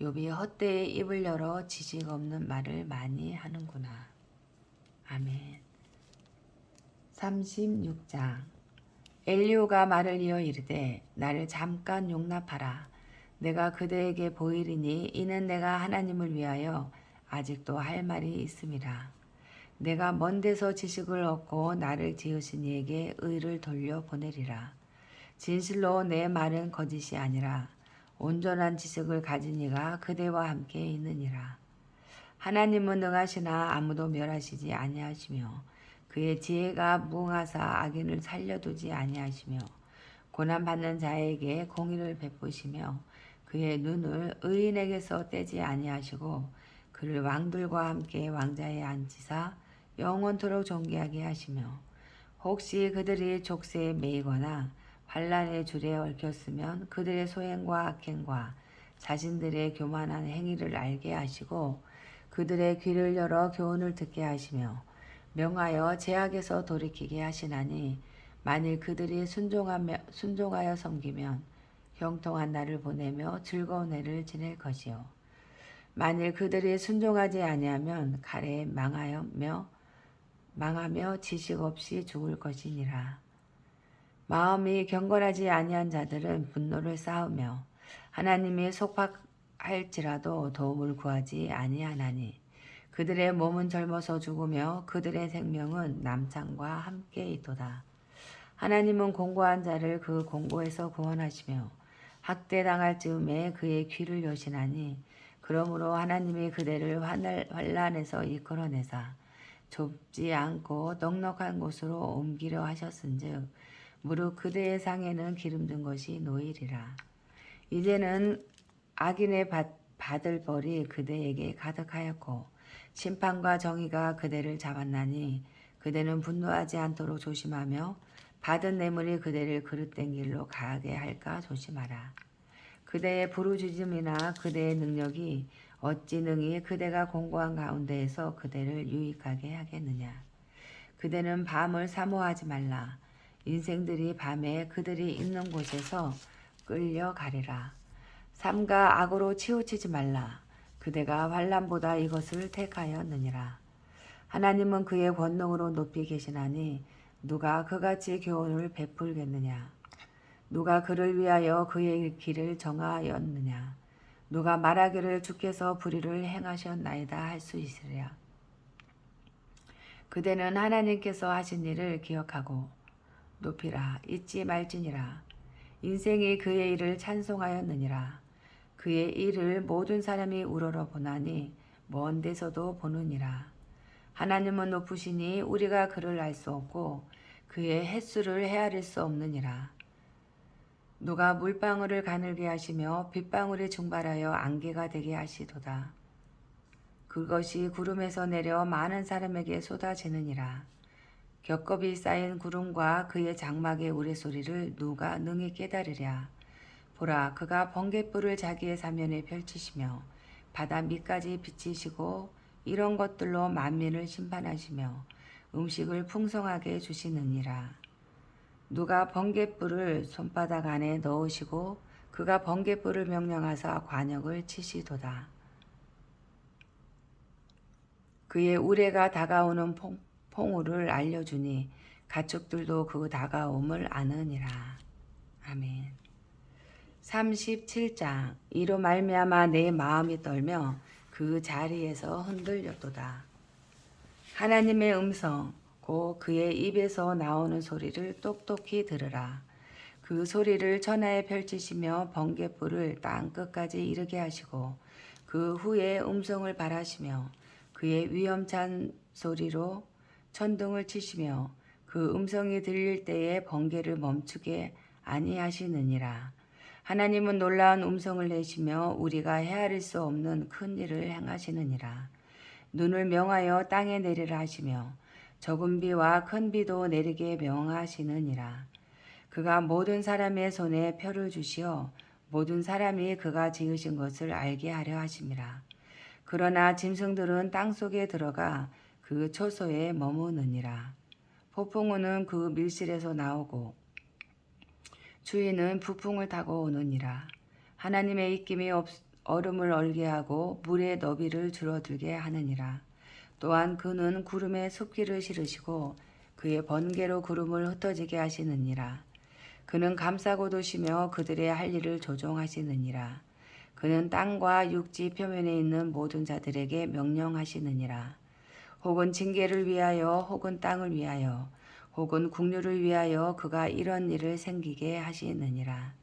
욥이 헛되이 입을 열어 지식 없는 말을 많이 하는구나. 아멘. 36장. 엘리후가 말을 이어 이르되 나를 잠깐 용납하라. 내가 그대에게 보이리니 이는 내가 하나님을 위하여 아직도 할 말이 있음이라. 내가 먼 데서 지식을 얻고 나를 지으신 이에게 의를 돌려보내리라. 진실로 내 말은 거짓이 아니라 온전한 지식을 가진 이가 그대와 함께 있느니라. 하나님은 능하시나 아무도 멸하시지 아니하시며 그의 지혜가 무궁하사 악인을 살려두지 아니하시며 고난받는 자에게 공의를 베푸시며 그의 눈을 의인에게서 떼지 아니하시고 그를 왕들과 함께 왕자에 앉히사 영원토록 존귀하게 하시며 혹시 그들이 족쇄에 매이거나 환난의 줄에 얽혔으면 그들의 소행과 악행과 자신들의 교만한 행위를 알게 하시고 그들의 귀를 열어 교훈을 듣게 하시며 명하여 죄악에서 돌이키게 하시나니 만일 그들이 순종하여 섬기면 형통한 날을 보내며 즐거운 해를 지낼 것이요 만일 그들이 순종하지 아니하면 칼에 망하며 지식 없이 죽을 것이니라. 마음이 경건하지 아니한 자들은 분노를 쌓으며 하나님이 속박할지라도 도움을 구하지 아니하나니 그들의 몸은 젊어서 죽으며 그들의 생명은 남창과 함께 있도다. 하나님은 공고한 자를 그 공고에서 구원하시며 학대당할 즈음에 그의 귀를 여시나니 그러므로 하나님이 그대를 환난에서 이끌어내사 좁지 않고 넉넉한 곳으로 옮기려 하셨은즉 무릇 그대의 상에는 기름진 것이 놓이리라. 이제는 악인의 받을 벌이 그대에게 가득하였고 심판과 정의가 그대를 잡았나니 그대는 분노하지 않도록 조심하며 받은 뇌물이 그대를 그릇된 길로 가게 할까 조심하라. 그대의 부르짖음이나 그대의 능력이 어찌 능히 그대가 공고한 가운데에서 그대를 유익하게 하겠느냐. 그대는 밤을 사모하지 말라. 인생들이 밤에 그들이 있는 곳에서 끌려가리라. 삼가 악으로 치우치지 말라. 그대가 환난보다 이것을 택하였느니라. 하나님은 그의 권능으로 높이 계시나니 누가 그같이 교훈을 베풀겠느냐. 누가 그를 위하여 그의 길을 정하였느냐. 누가 말하기를 주께서 불의를 행하셨나이다 할 수 있으랴. 그대는 하나님께서 하신 일을 기억하고 높이라. 잊지 말지니라. 인생이 그의 일을 찬송하였느니라. 그의 일을 모든 사람이 우러러 보나니 먼 데서도 보느니라. 하나님은 높으시니 우리가 그를 알 수 없고 그의 횟수를 헤아릴 수 없느니라. 누가 물방울을 가늘게 하시며 빗방울이 증발하여 안개가 되게 하시도다. 그것이 구름에서 내려 많은 사람에게 쏟아지느니라. 겹겹이 쌓인 구름과 그의 장막의 우레소리를 누가 능히 깨달으랴. 보라, 그가 번갯불을 자기의 사면에 펼치시며 바다 밑까지 비치시고 이런 것들로 만민을 심판하시며 음식을 풍성하게 주시느니라. 누가 번갯불을 손바닥 안에 넣으시고 그가 번갯불을 명령하사 관역을 치시도다. 그의 우레가 다가오는 풍우를 알려주니 가축들도 그 다가옴을 아느니라. 아멘. 37장. 이로 말미암아 내 마음이 떨며 그 자리에서 흔들렸도다. 하나님의 음성 곧 그의 입에서 나오는 소리를 똑똑히 들으라. 그 소리를 천하에 펼치시며 번갯불을 땅 끝까지 이르게 하시고 그 후에 음성을 발하시며 그의 위엄찬 소리로 천둥을 치시며 그 음성이 들릴 때에 번개를 멈추게 아니하시느니라. 하나님은 놀라운 음성을 내시며 우리가 헤아릴 수 없는 큰 일을 행하시느니라. 눈을 명하여 땅에 내리라 하시며 적은 비와 큰 비도 내리게 명하시느니라. 그가 모든 사람의 손에 표를 주시어 모든 사람이 그가 지으신 것을 알게 하려 하심이라. 그러나 짐승들은 땅속에 들어가 그 초소에 머무느니라. 폭풍우는 그 밀실에서 나오고 주인은 부풍을 타고 오느니라. 하나님의 입김이 얼음을 얼게 하고 물의 너비를 줄어들게 하느니라. 또한 그는 구름에 습기를 실으시고 그의 번개로 구름을 흩어지게 하시느니라. 그는 감싸고 두시며 그들의 할 일을 조종하시느니라. 그는 땅과 육지 표면에 있는 모든 자들에게 명령하시느니라. 혹은 징계를 위하여 혹은 땅을 위하여 혹은 국류를 위하여 그가 이런 일을 생기게 하시느니라.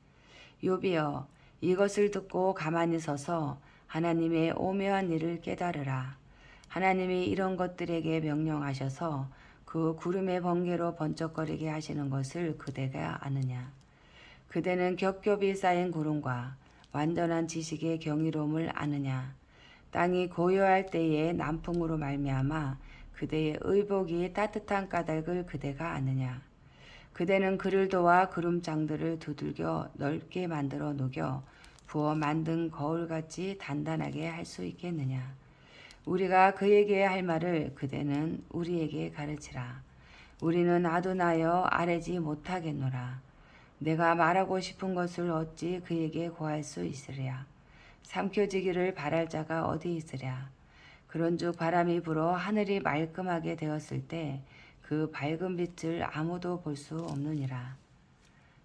욥이여, 이것을 듣고 가만히 서서 하나님의 오묘한 일을 깨달으라. 하나님이 이런 것들에게 명령하셔서 그 구름의 번개로 번쩍거리게 하시는 것을 그대가 아느냐. 그대는 겹겹이 쌓인 구름과 완전한 지식의 경이로움을 아느냐. 땅이 고요할 때에 남풍으로 말미암아 그대의 의복이 따뜻한 까닭을 그대가 아느냐. 그대는 그를 도와 구름장들을 두들겨 넓게 만들어 녹여 부어 만든 거울같이 단단하게 할 수 있겠느냐. 우리가 그에게 할 말을 그대는 우리에게 가르치라. 우리는 아둔하여 아뢰지 못하겠노라. 내가 말하고 싶은 것을 어찌 그에게 고할 수 있으랴. 삼켜지기를 바랄 자가 어디 있으랴. 그런즉 바람이 불어 하늘이 말끔하게 되었을 때 그 밝은 빛을 아무도 볼 수 없느니라.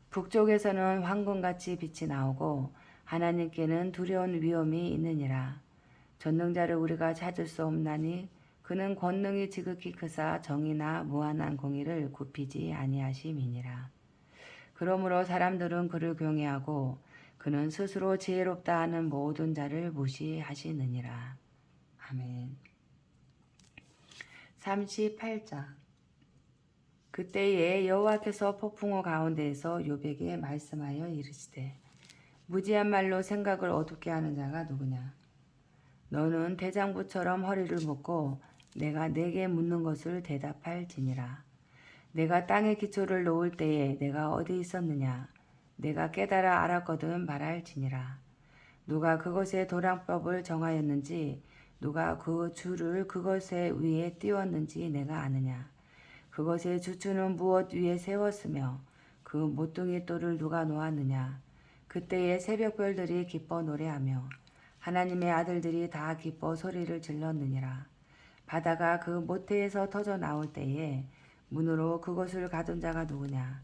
북쪽에서는 황금같이 빛이 나오고 하나님께는 두려운 위엄이 있느니라. 전능자를 우리가 찾을 수 없나니 그는 권능이 지극히 크사 정의나 무한한 공의를 굽히지 아니하심이니라. 그러므로 사람들은 그를 경외하고 그는 스스로 지혜롭다 하는 모든 자를 무시하시느니라. 아멘. 38장. 그때에 여호와께서 폭풍우 가운데에서 욥에게 말씀하여 이르시되 무지한 말로 생각을 어둡게 하는 자가 누구냐. 너는 대장부처럼 허리를 묶고 내가 네게 묻는 것을 대답할지니라. 내가 땅에 기초를 놓을 때에 내가 어디 있었느냐. 내가 깨달아 알았거든 말할지니라. 누가 그것의 도량법을 정하였는지 누가 그 줄을 그것의 위에 띄웠는지 내가 아느냐. 그것의 주추는 무엇 위에 세웠으며 그 모퉁이 돌을 누가 놓았느냐. 그때의 새벽별들이 기뻐 노래하며 하나님의 아들들이 다 기뻐 소리를 질렀느니라. 바다가 그 모태에서 터져 나올 때에 문으로 그것을 가둔 자가 누구냐.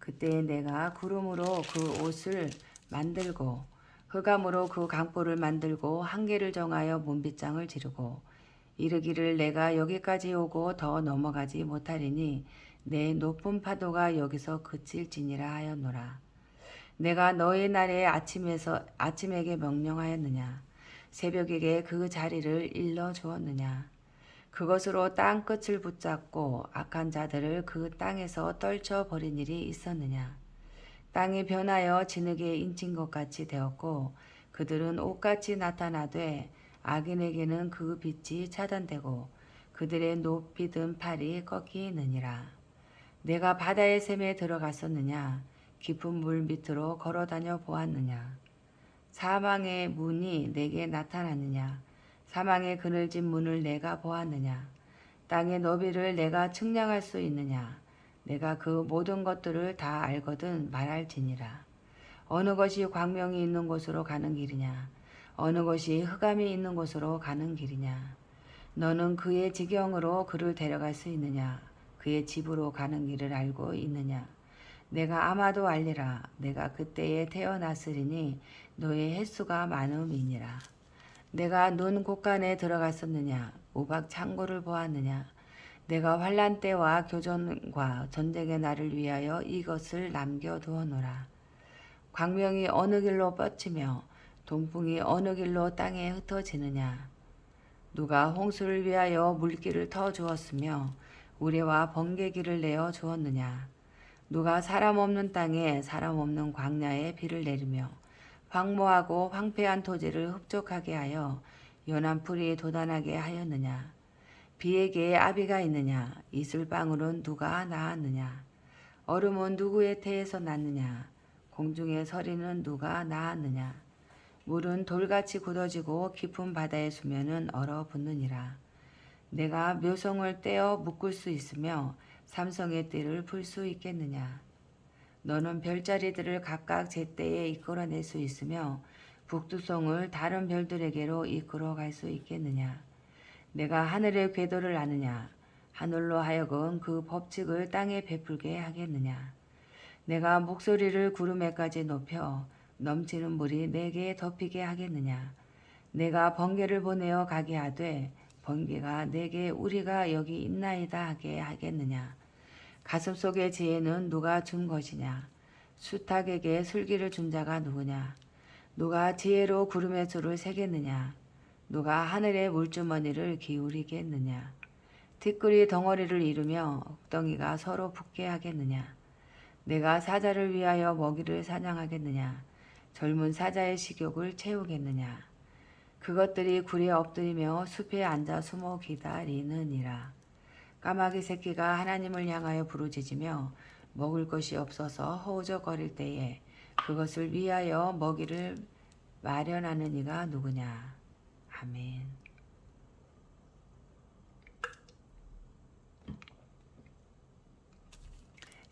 그때에 내가 구름으로 그 옷을 만들고 흑암으로 그 강보를 만들고 한계를 정하여 문빗장을 지르고 이르기를 내가 여기까지 오고 더 넘어가지 못하리니 내 높은 파도가 여기서 그칠지니라 하였노라. 내가 너의 날에 아침에게 명령하였느냐. 새벽에게 그 자리를 일러 주었느냐. 그것으로 땅 끝을 붙잡고 악한 자들을 그 땅에서 떨쳐버린 일이 있었느냐. 땅이 변하여 진흙에 인친 것 같이 되었고 그들은 옷같이 나타나되 악인에게는 그 빛이 차단되고 그들의 높이 든 팔이 꺾이느니라. 내가 바다의 샘에 들어갔었느냐. 깊은 물 밑으로 걸어다녀 보았느냐. 사망의 문이 내게 나타났느냐. 사망의 그늘진 문을 내가 보았느냐. 땅의 너비를 내가 측량할 수 있느냐. 내가 그 모든 것들을 다 알거든 말할지니라. 어느 것이 광명이 있는 곳으로 가는 길이냐. 어느 것이 흑암이 있는 곳으로 가는 길이냐. 너는 그의 지경으로 그를 데려갈 수 있느냐. 그의 집으로 가는 길을 알고 있느냐. 내가 아마도 알리라. 내가 그때에 태어났으리니 너의 횟수가 많음이니라. 내가 눈 곳간에 들어갔었느냐. 우박 창고를 보았느냐. 내가 환난 때와 교전과 전쟁의 날을 위하여 이것을 남겨두었노라. 광명이 어느 길로 뻗치며 동풍이 어느 길로 땅에 흩어지느냐. 누가 홍수를 위하여 물길을 터 주었으며 우레와 번개길을 내어 주었느냐. 누가 사람 없는 땅에 사람 없는 광야에 비를 내리며 황무하고 황폐한 토지를 흡족하게 하여 연한 풀이 돋아나게 하였느냐. 비에게 아비가 있느냐. 이슬방울은 누가 낳았느냐. 얼음은 누구의 태에서 났느냐. 공중의 서리는 누가 낳았느냐. 물은 돌같이 굳어지고 깊은 바다의 수면은 얼어붙느니라. 내가 묘성을 떼어 묶을 수 있으며 삼성의 띠를 풀 수 있겠느냐. 너는 별자리들을 각각 제때에 이끌어낼 수 있으며 북두성을 다른 별들에게로 이끌어 갈 수 있겠느냐. 내가 하늘의 궤도를 아느냐. 하늘로 하여금 그 법칙을 땅에 베풀게 하겠느냐. 내가 목소리를 구름에까지 높여 넘치는 물이 내게 덮이게 하겠느냐. 내가 번개를 보내어 가게 하되 번개가 내게 우리가 여기 있나이다 하게 하겠느냐. 가슴속의 지혜는 누가 준 것이냐. 수탉에게 슬기를 준 자가 누구냐. 누가 지혜로 구름의 수를 세겠느냐. 누가 하늘의 물주머니를 기울이겠느냐. 티끌이 덩어리를 이루며 흙덩이가 서로 붙게 하겠느냐. 내가 사자를 위하여 먹이를 사냥하겠느냐. 젊은 사자의 식욕을 채우겠느냐. 그것들이 굴에 엎드리며 숲에 앉아 숨어 기다리느니라. 까마귀 새끼가 하나님을 향하여 부르짖으며 먹을 것이 없어서 허우적거릴 때에 그것을 위하여 먹이를 마련하는 이가 누구냐. 아멘.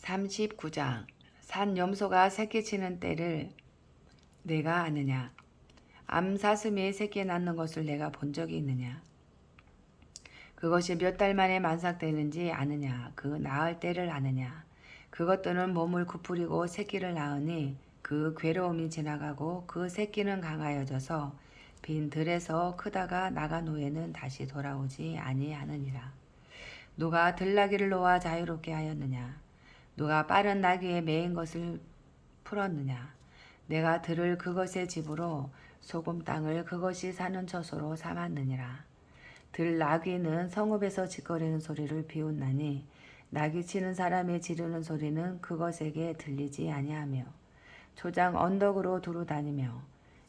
39장. 산 염소가 새끼치는 때를 내가 아느냐. 암사슴이 새끼 낳는 것을 내가 본 적이 있느냐. 그것이 몇 달 만에 만삭되는지 아느냐. 그 낳을 때를 아느냐. 그것들은 몸을 구부리고 새끼를 낳으니 그 괴로움이 지나가고 그 새끼는 강하여져서 빈 들에서 크다가 나간 후에는 다시 돌아오지 아니하느니라. 누가 들나귀를 놓아 자유롭게 하였느냐. 누가 빠른 나귀에 매인 것을 풀었느냐. 내가 들을 그것의 집으로 소금 땅을 그것이 사는 처소로 삼았느니라. 들 나귀는 성읍에서 짓거리는 소리를 비웃나니 나귀 치는 사람이 지르는 소리는 그것에게 들리지 아니하며 초장 언덕으로 두루 다니며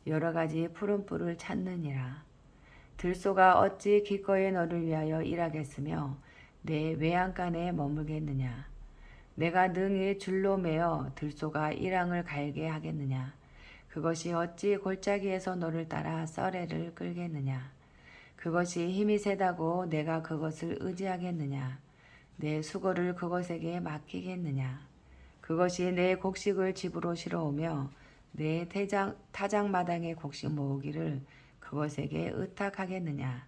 여러 가지 푸른 뿔을 찾느니라. 들소가 어찌 기꺼이 너를 위하여 일하겠으며 내 외양간에 머물겠느냐. 내가 능히 줄로 매어 들소가 일항을 갈게 하겠느냐. 그것이 어찌 골짜기에서 너를 따라 썰애를 끌겠느냐. 그것이 힘이 세다고 내가 그것을 의지하겠느냐. 내 수고를 그것에게 맡기겠느냐. 그것이 내 곡식을 집으로 실어오며 내 타작마당에 곡식 모으기를 그것에게 의탁하겠느냐.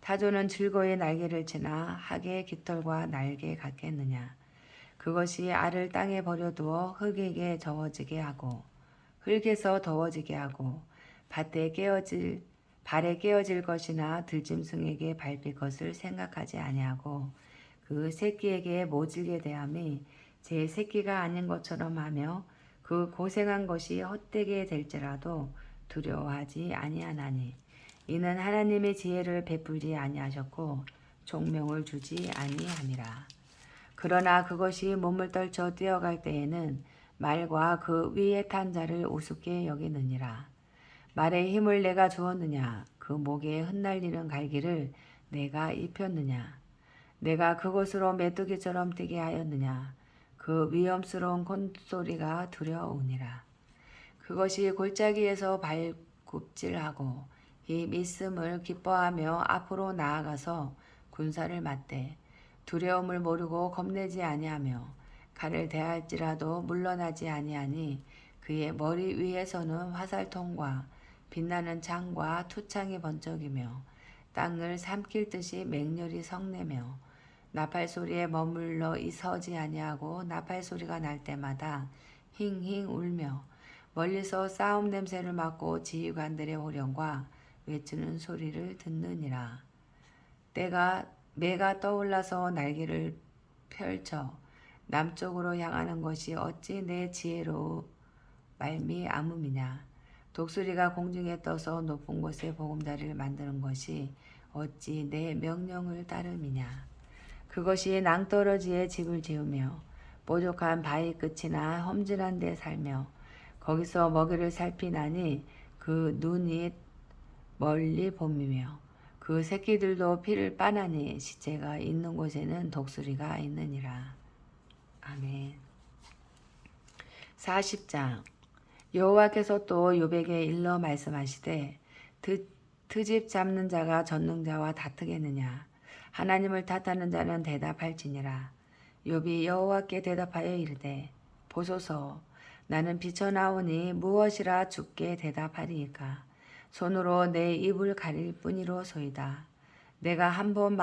타조는 즐거이 날개를 치나 학의 깃털과 날개 같겠느냐. 그것이 알을 땅에 버려두어 흙에게 저어지게 하고 흙에서 더워지게 하고 발에 깨어질 것이나 들짐승에게 밟힐 것을 생각하지 아니하고 그 새끼에게 모질게 대함이 제 새끼가 아닌 것처럼 하며 그 고생한 것이 헛되게 될지라도 두려워하지 아니하나니 이는 하나님의 지혜를 베풀지 아니하셨고 종명을 주지 아니함이라. 그러나 그것이 몸을 떨쳐 뛰어갈 때에는 말과 그 위에 탄 자를 우습게 여기느니라. 말의 힘을 내가 주었느냐. 그 목에 흩날리는 갈기를 내가 입혔느냐. 내가 그곳으로 메뚜기처럼 뛰게 하였느냐. 그 위험스러운 콧소리가 두려우니라. 그것이 골짜기에서 발굽질하고 힘 있음을 기뻐하며 앞으로 나아가서 군사를 맞대 두려움을 모르고 겁내지 아니하며 칼을 대할지라도 물러나지 아니하니 그의 머리 위에서는 화살통과 빛나는 창과 투창이 번쩍이며 땅을 삼킬 듯이 맹렬히 성내며 나팔 소리에 머물러 서지 아니하고 나팔 소리가 날 때마다 힝힝 울며 멀리서 싸움 냄새를 맡고 지휘관들의 호령과 외치는 소리를 듣느니라. 매가 떠올라서 날개를 펼쳐 남쪽으로 향하는 것이 어찌 내 지혜로 말미암음이냐. 독수리가 공중에 떠서 높은 곳에 보금자리를 만드는 것이 어찌 내 명령을 따름이냐. 그것이 낭떠러지에 집을 지으며 뾰족한 바위 끝이나 험준한 데 살며 거기서 먹이를 살피나니 그 눈이 멀리 봄이며 그 새끼들도 피를 빠나니 시체가 있는 곳에는 독수리가 있느니라. 아멘. 40장. 여호와께서 또 욥에게 일러 말씀하시되 트집 잡는 자가 전능자와 다투겠느냐. 하나님을 탓하는 자는 대답할지니라. 욥이 여호와께 대답하여 이르되 보소서 나는 비쳐나오니 무엇이라 주께 대답하리이까. 손으로 내 입을 가릴 뿐이로소이다. 내가 한번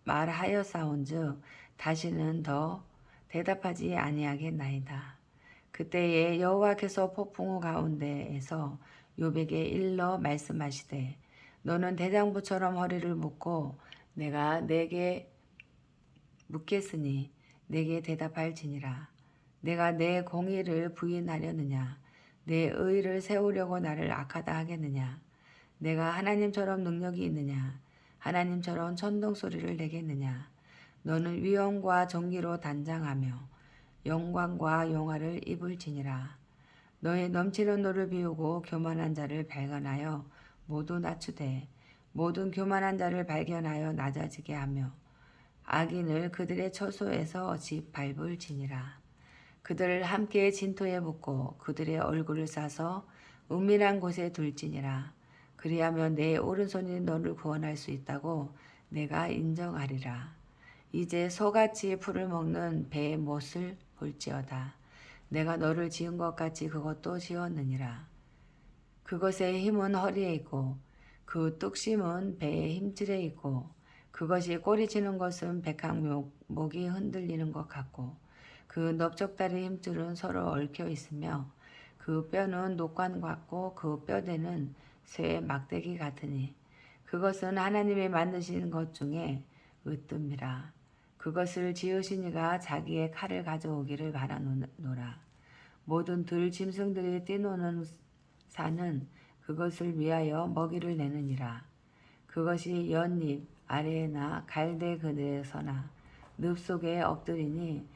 말하여사온즉 다시는 더 대답하지 아니하겠나이다. 그때에 여호와께서 폭풍우 가운데에서 욥에게 일러 말씀하시되 너는 대장부처럼 허리를 묶고 내가 내게 묻겠으니 내게 대답할지니라. 내가 내 공의를 부인하려느냐. 내 의를 세우려고 나를 악하다 하겠느냐. 내가 하나님처럼 능력이 있느냐. 하나님처럼 천둥소리를 내겠느냐. 너는 위엄과 정의로 단장하며 영광과 영화를 입을지니라. 너의 넘치는 노를 비우고 교만한 자를 발견하여 모두 낮추되 모든 교만한 자를 발견하여 낮아지게 하며 악인을 그들의 처소에서 집 밟을지니라. 그들을 함께 진토에 붓고 그들의 얼굴을 싸서 은밀한 곳에 둘지니라. 그리하면 내 오른손이 너를 구원할 수 있다고 내가 인정하리라. 이제 소같이 풀을 먹는 배의 못을 볼지어다. 내가 너를 지은 것 같이 그것도 지었느니라. 그것의 힘은 허리에 있고 그 뚝심은 배의 힘줄에 있고 그것이 꼬리치는 것은 백항목이 흔들리는 것 같고 그 넓적다리 힘줄은 서로 얽혀 있으며 그 뼈는 녹관 같고 그 뼈대는 쇠의 막대기 같으니 그것은 하나님이 만드신 것 중에 으뜸이라. 그것을 지으신 이가 자기의 칼을 가져오기를 바라노라. 모든 들 짐승들이 뛰노는 산은 그것을 위하여 먹이를 내느니라. 그것이 연잎 아래에나 갈대 그늘에서나 늪 속에 엎드리니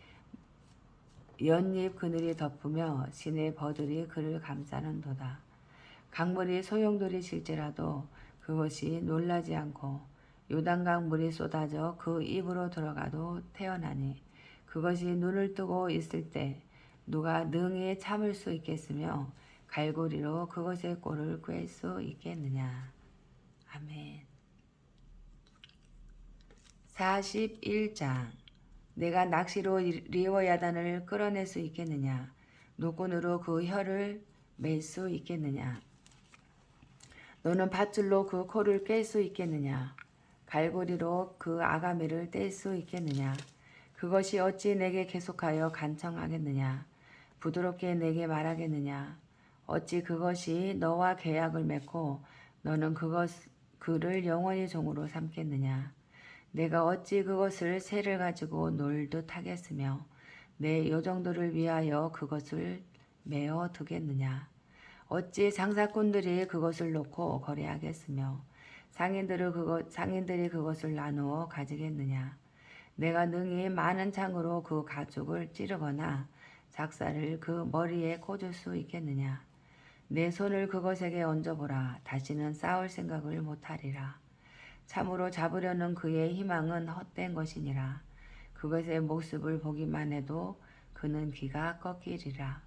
연잎 그늘이 덮으며 시내 버들이 그를 감싸는도다. 강물이 소용돌이칠지라도 그것이 놀라지 않고 요단강 물이 쏟아져 그 입으로 들어가도 태어나니 그것이 눈을 뜨고 있을 때 누가 능히 참을 수 있겠으며 갈고리로 그것의 꼴을 꿰 수 있겠느냐. 아멘. 41장. 내가 낚시로 리워야단을 끌어낼 수 있겠느냐. 노끈으로 그 혀를 맬 수 있겠느냐. 너는 밧줄로 그 코를 깰 수 있겠느냐. 갈고리로 그 아가미를 뗄 수 있겠느냐. 그것이 어찌 내게 계속하여 간청하겠느냐. 부드럽게 내게 말하겠느냐. 어찌 그것이 너와 계약을 맺고 너는 그를 영원히 종으로 삼겠느냐. 내가 어찌 그것을 새를 가지고 놀듯 하겠으며 내 요정도를 위하여 그것을 메어 두겠느냐. 어찌 장사꾼들이 그것을 놓고 거래하겠으며 상인들이 그것을 나누어 가지겠느냐. 내가 능히 많은 창으로 그 가죽을 찌르거나 작사를 그 머리에 꽂을 수 있겠느냐. 내 손을 그것에게 얹어보라. 다시는 싸울 생각을 못하리라. 참으로 잡으려는 그의 희망은 헛된 것이니라. 그것의 모습을 보기만 해도 그는 귀가 꺾이리라.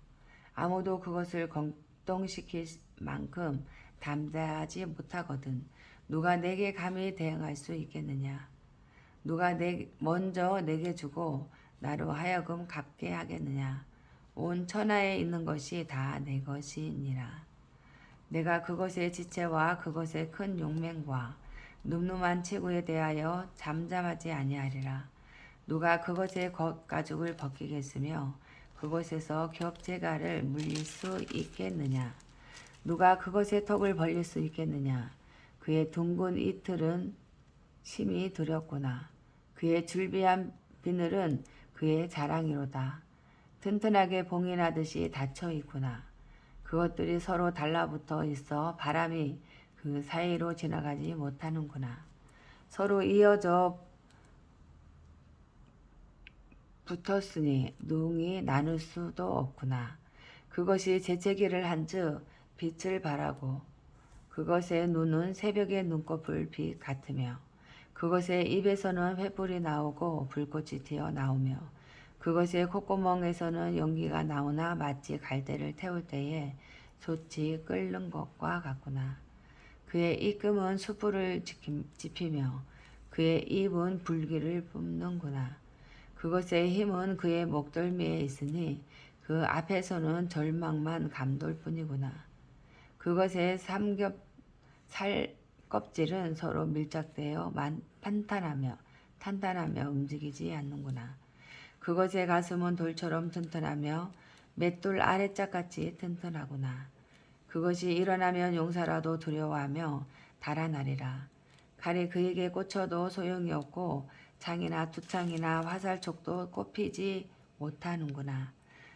아무도 그것을 걱동시킬 만큼 담대하지 못하거든 누가 내게 감히 대항할 수 있겠느냐. 누가 먼저 내게 주고 나로 하여금 갚게 하겠느냐. 온 천하에 있는 것이 다 내 것이니라. 내가 그것의 지체와 그것의 큰 용맹과 늠름한 체구에 대하여 잠잠하지 아니하리라. 누가 그것의 겉가죽을 벗기겠으며 그것에서 겹재갈을 물릴 수 있겠느냐. 누가 그것의 턱을 벌릴 수 있겠느냐. 그의 둥근 이틀은 심히 두렵구나. 그의 줄비한 비늘은 그의 자랑이로다. 튼튼하게 봉인하듯이 닫혀 있구나. 그것들이 서로 달라붙어 있어 바람이 그 사이로 지나가지 못하는구나. 서로 이어져 붙었으니 누이 나눌 수도 없구나. 그것이 재채기를 한즉 빛을 발하고 그것의 눈은 새벽의 눈꺼풀 빛 같으며 그것의 입에서는 횃불이 나오고 불꽃이 튀어나오며 그것의 콧구멍에서는 연기가 나오나 마치 갈대를 태울 때에 솥이 끓는 것과 같구나. 그의 입금은 숯불을 지피며 그의 입은 불길을 뿜는구나. 그것의 힘은 그의 목덜미에 있으니 그 앞에서는 절망만 감돌 뿐이구나. 그것의 살 껍질은 서로 밀착되어 탄탄하며 움직이지 않는구나. 그것의 가슴은 돌처럼 튼튼하며 맷돌 아래짝같이 튼튼하구나. 그것이 일어나면 용사라도 두려워하며 달아나리라. 칼이 그에게 꽂혀도 소용이 없고 창이나 두창이나 화살촉도 꼽히지 못하는구나.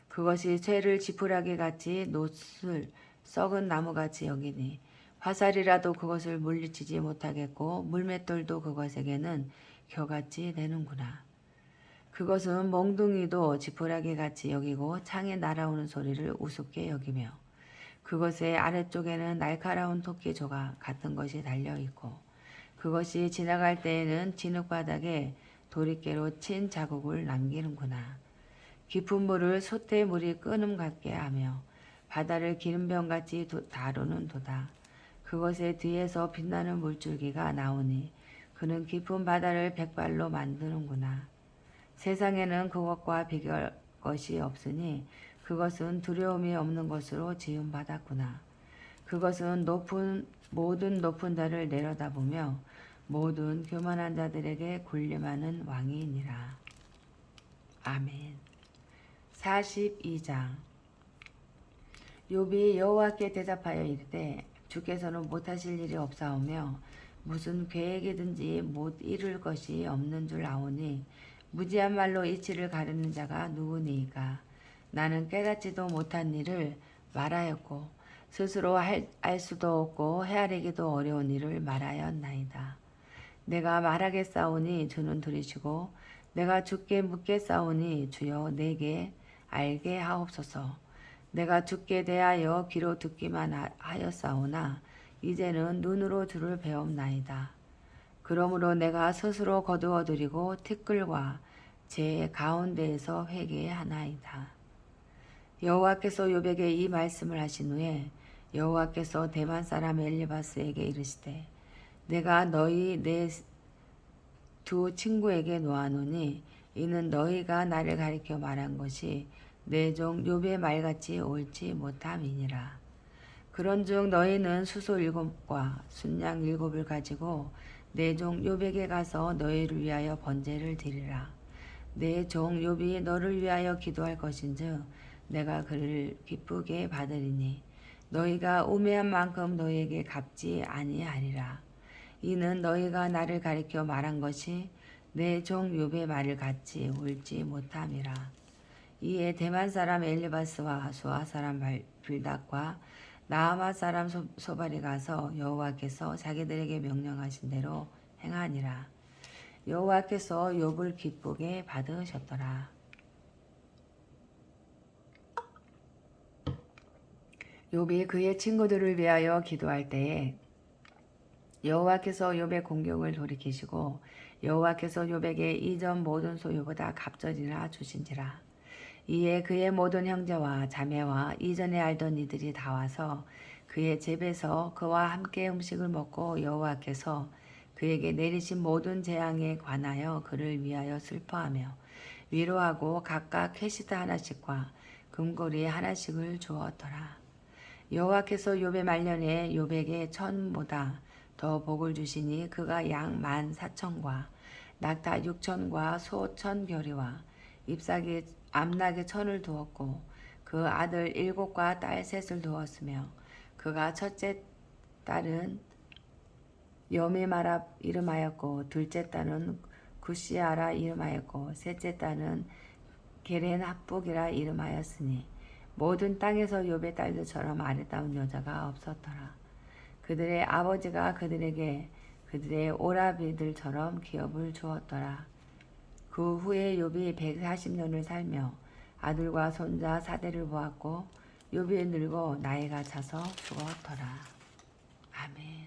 그것이 쇠를 지푸라기 같이 놋을 썩은 나무같이 여기니 화살이라도 그것을 물리치지 못하겠고 물맷돌도 그것에게는 겨같이 되는구나. 그것은 몽둥이도 지푸라기 같이 여기고 창에 날아오는 소리를 우습게 여기며 그것의 아래쪽에는 날카로운 토끼 조각 같은 것이 달려있고 그것이 지나갈 때에는 진흙바닥에 도리깨로 친 자국을 남기는구나. 깊은 물을 솥의 물이 끄는 같게 하며 바다를 기름병같이 다루는 도다. 그것의 뒤에서 빛나는 물줄기가 나오니 그는 깊은 바다를 백발로 만드는구나. 세상에는 그것과 비교할 것이 없으니 그것은 두려움이 없는 것으로 지음받았구나. 그것은 모든 높은 자를 내려다보며 모든 교만한 자들에게 군림하는 왕이니라. 아멘. 42장. 욥이 여호와께 대답하여 이르되 주께서는 못하실 일이 없사오며 무슨 계획이든지 못 이룰 것이 없는 줄 아오니 무지한 말로 이치를 가르는 자가 누구니이까. 나는 깨닫지도 못한 일을 말하였고 스스로 알 수도 없고 헤아리기도 어려운 일을 말하였나이다. 내가 말하겠사오니 주는 들으시고 내가 주께 묻겠사오니 주여 내게 알게 하옵소서. 내가 주께 대하여 귀로 듣기만 하였사오나 이제는 눈으로 주를 배옵나이다. 그러므로 내가 스스로 거두어들이고 티끌과 제 가운데에서 회개하나이다. 여호와께서 욥에게 이 말씀을 하신 후에 여호와께서 대만 사람 엘리바스에게 이르시되 내가 너희 내 두 친구에게 놓아노니 이는 너희가 나를 가리켜 말한 것이 내 종 욥의 말같이 옳지 못함이니라. 그런즉 너희는 수소 7과 순양 7을 가지고 내 종 욥에게 가서 너희를 위하여 번제를 드리라. 내 종 욥이 너를 위하여 기도할 것인즉 내가 그를 기쁘게 받으리니 너희가 우매한 만큼 너희에게 갚지 아니하리라. 이는 너희가 나를 가리켜 말한 것이 내 종 욥의 말을 같이 옳지 못함이라. 이에 대만 사람 엘리바스와 수아 사람 빌닷과 나아마 사람 소발이 가서 여호와께서 자기들에게 명령하신 대로 행하니라. 여호와께서 욥을 기쁘게 받으셨더라. 욥이 그의 친구들을 위하여 기도할 때에 여호와께서 욥의 공격을 돌이키시고 여호와께서 욥에게 이전 모든 소유보다 갑절이나 주신지라. 이에 그의 모든 형제와 자매와 이전에 알던 이들이 다 와서 그의 집에서 그와 함께 음식을 먹고 여호와께서 그에게 내리신 모든 재앙에 관하여 그를 위하여 슬퍼하며 위로하고 각각 캐시드 하나씩과 금고리 하나씩을 주었더라. 여호와께서 욥의 말년에 욥에게 천보다 더 복을 주시니 그가 양 14,000과 낙타 6,000과 소 1,000겨리와 잎사귀 암낙의 1,000을 두었고 그 아들 7과 딸 3을 두었으며 그가 첫째 딸은 여미마랍 이름하였고 둘째 딸은 구시아라 이름하였고 셋째 딸은 게렌 합북이라 이름하였으니 모든 땅에서 욥의 딸들처럼 아름다운 여자가 없었더라. 그들의 아버지가 그들에게 그들의 오라비들처럼 기업을 주었더라. 그 후에 욥이 140년을 살며 아들과 손자 4대를 보았고 욥이 늙어 나이가 차서 죽었더라. 아멘.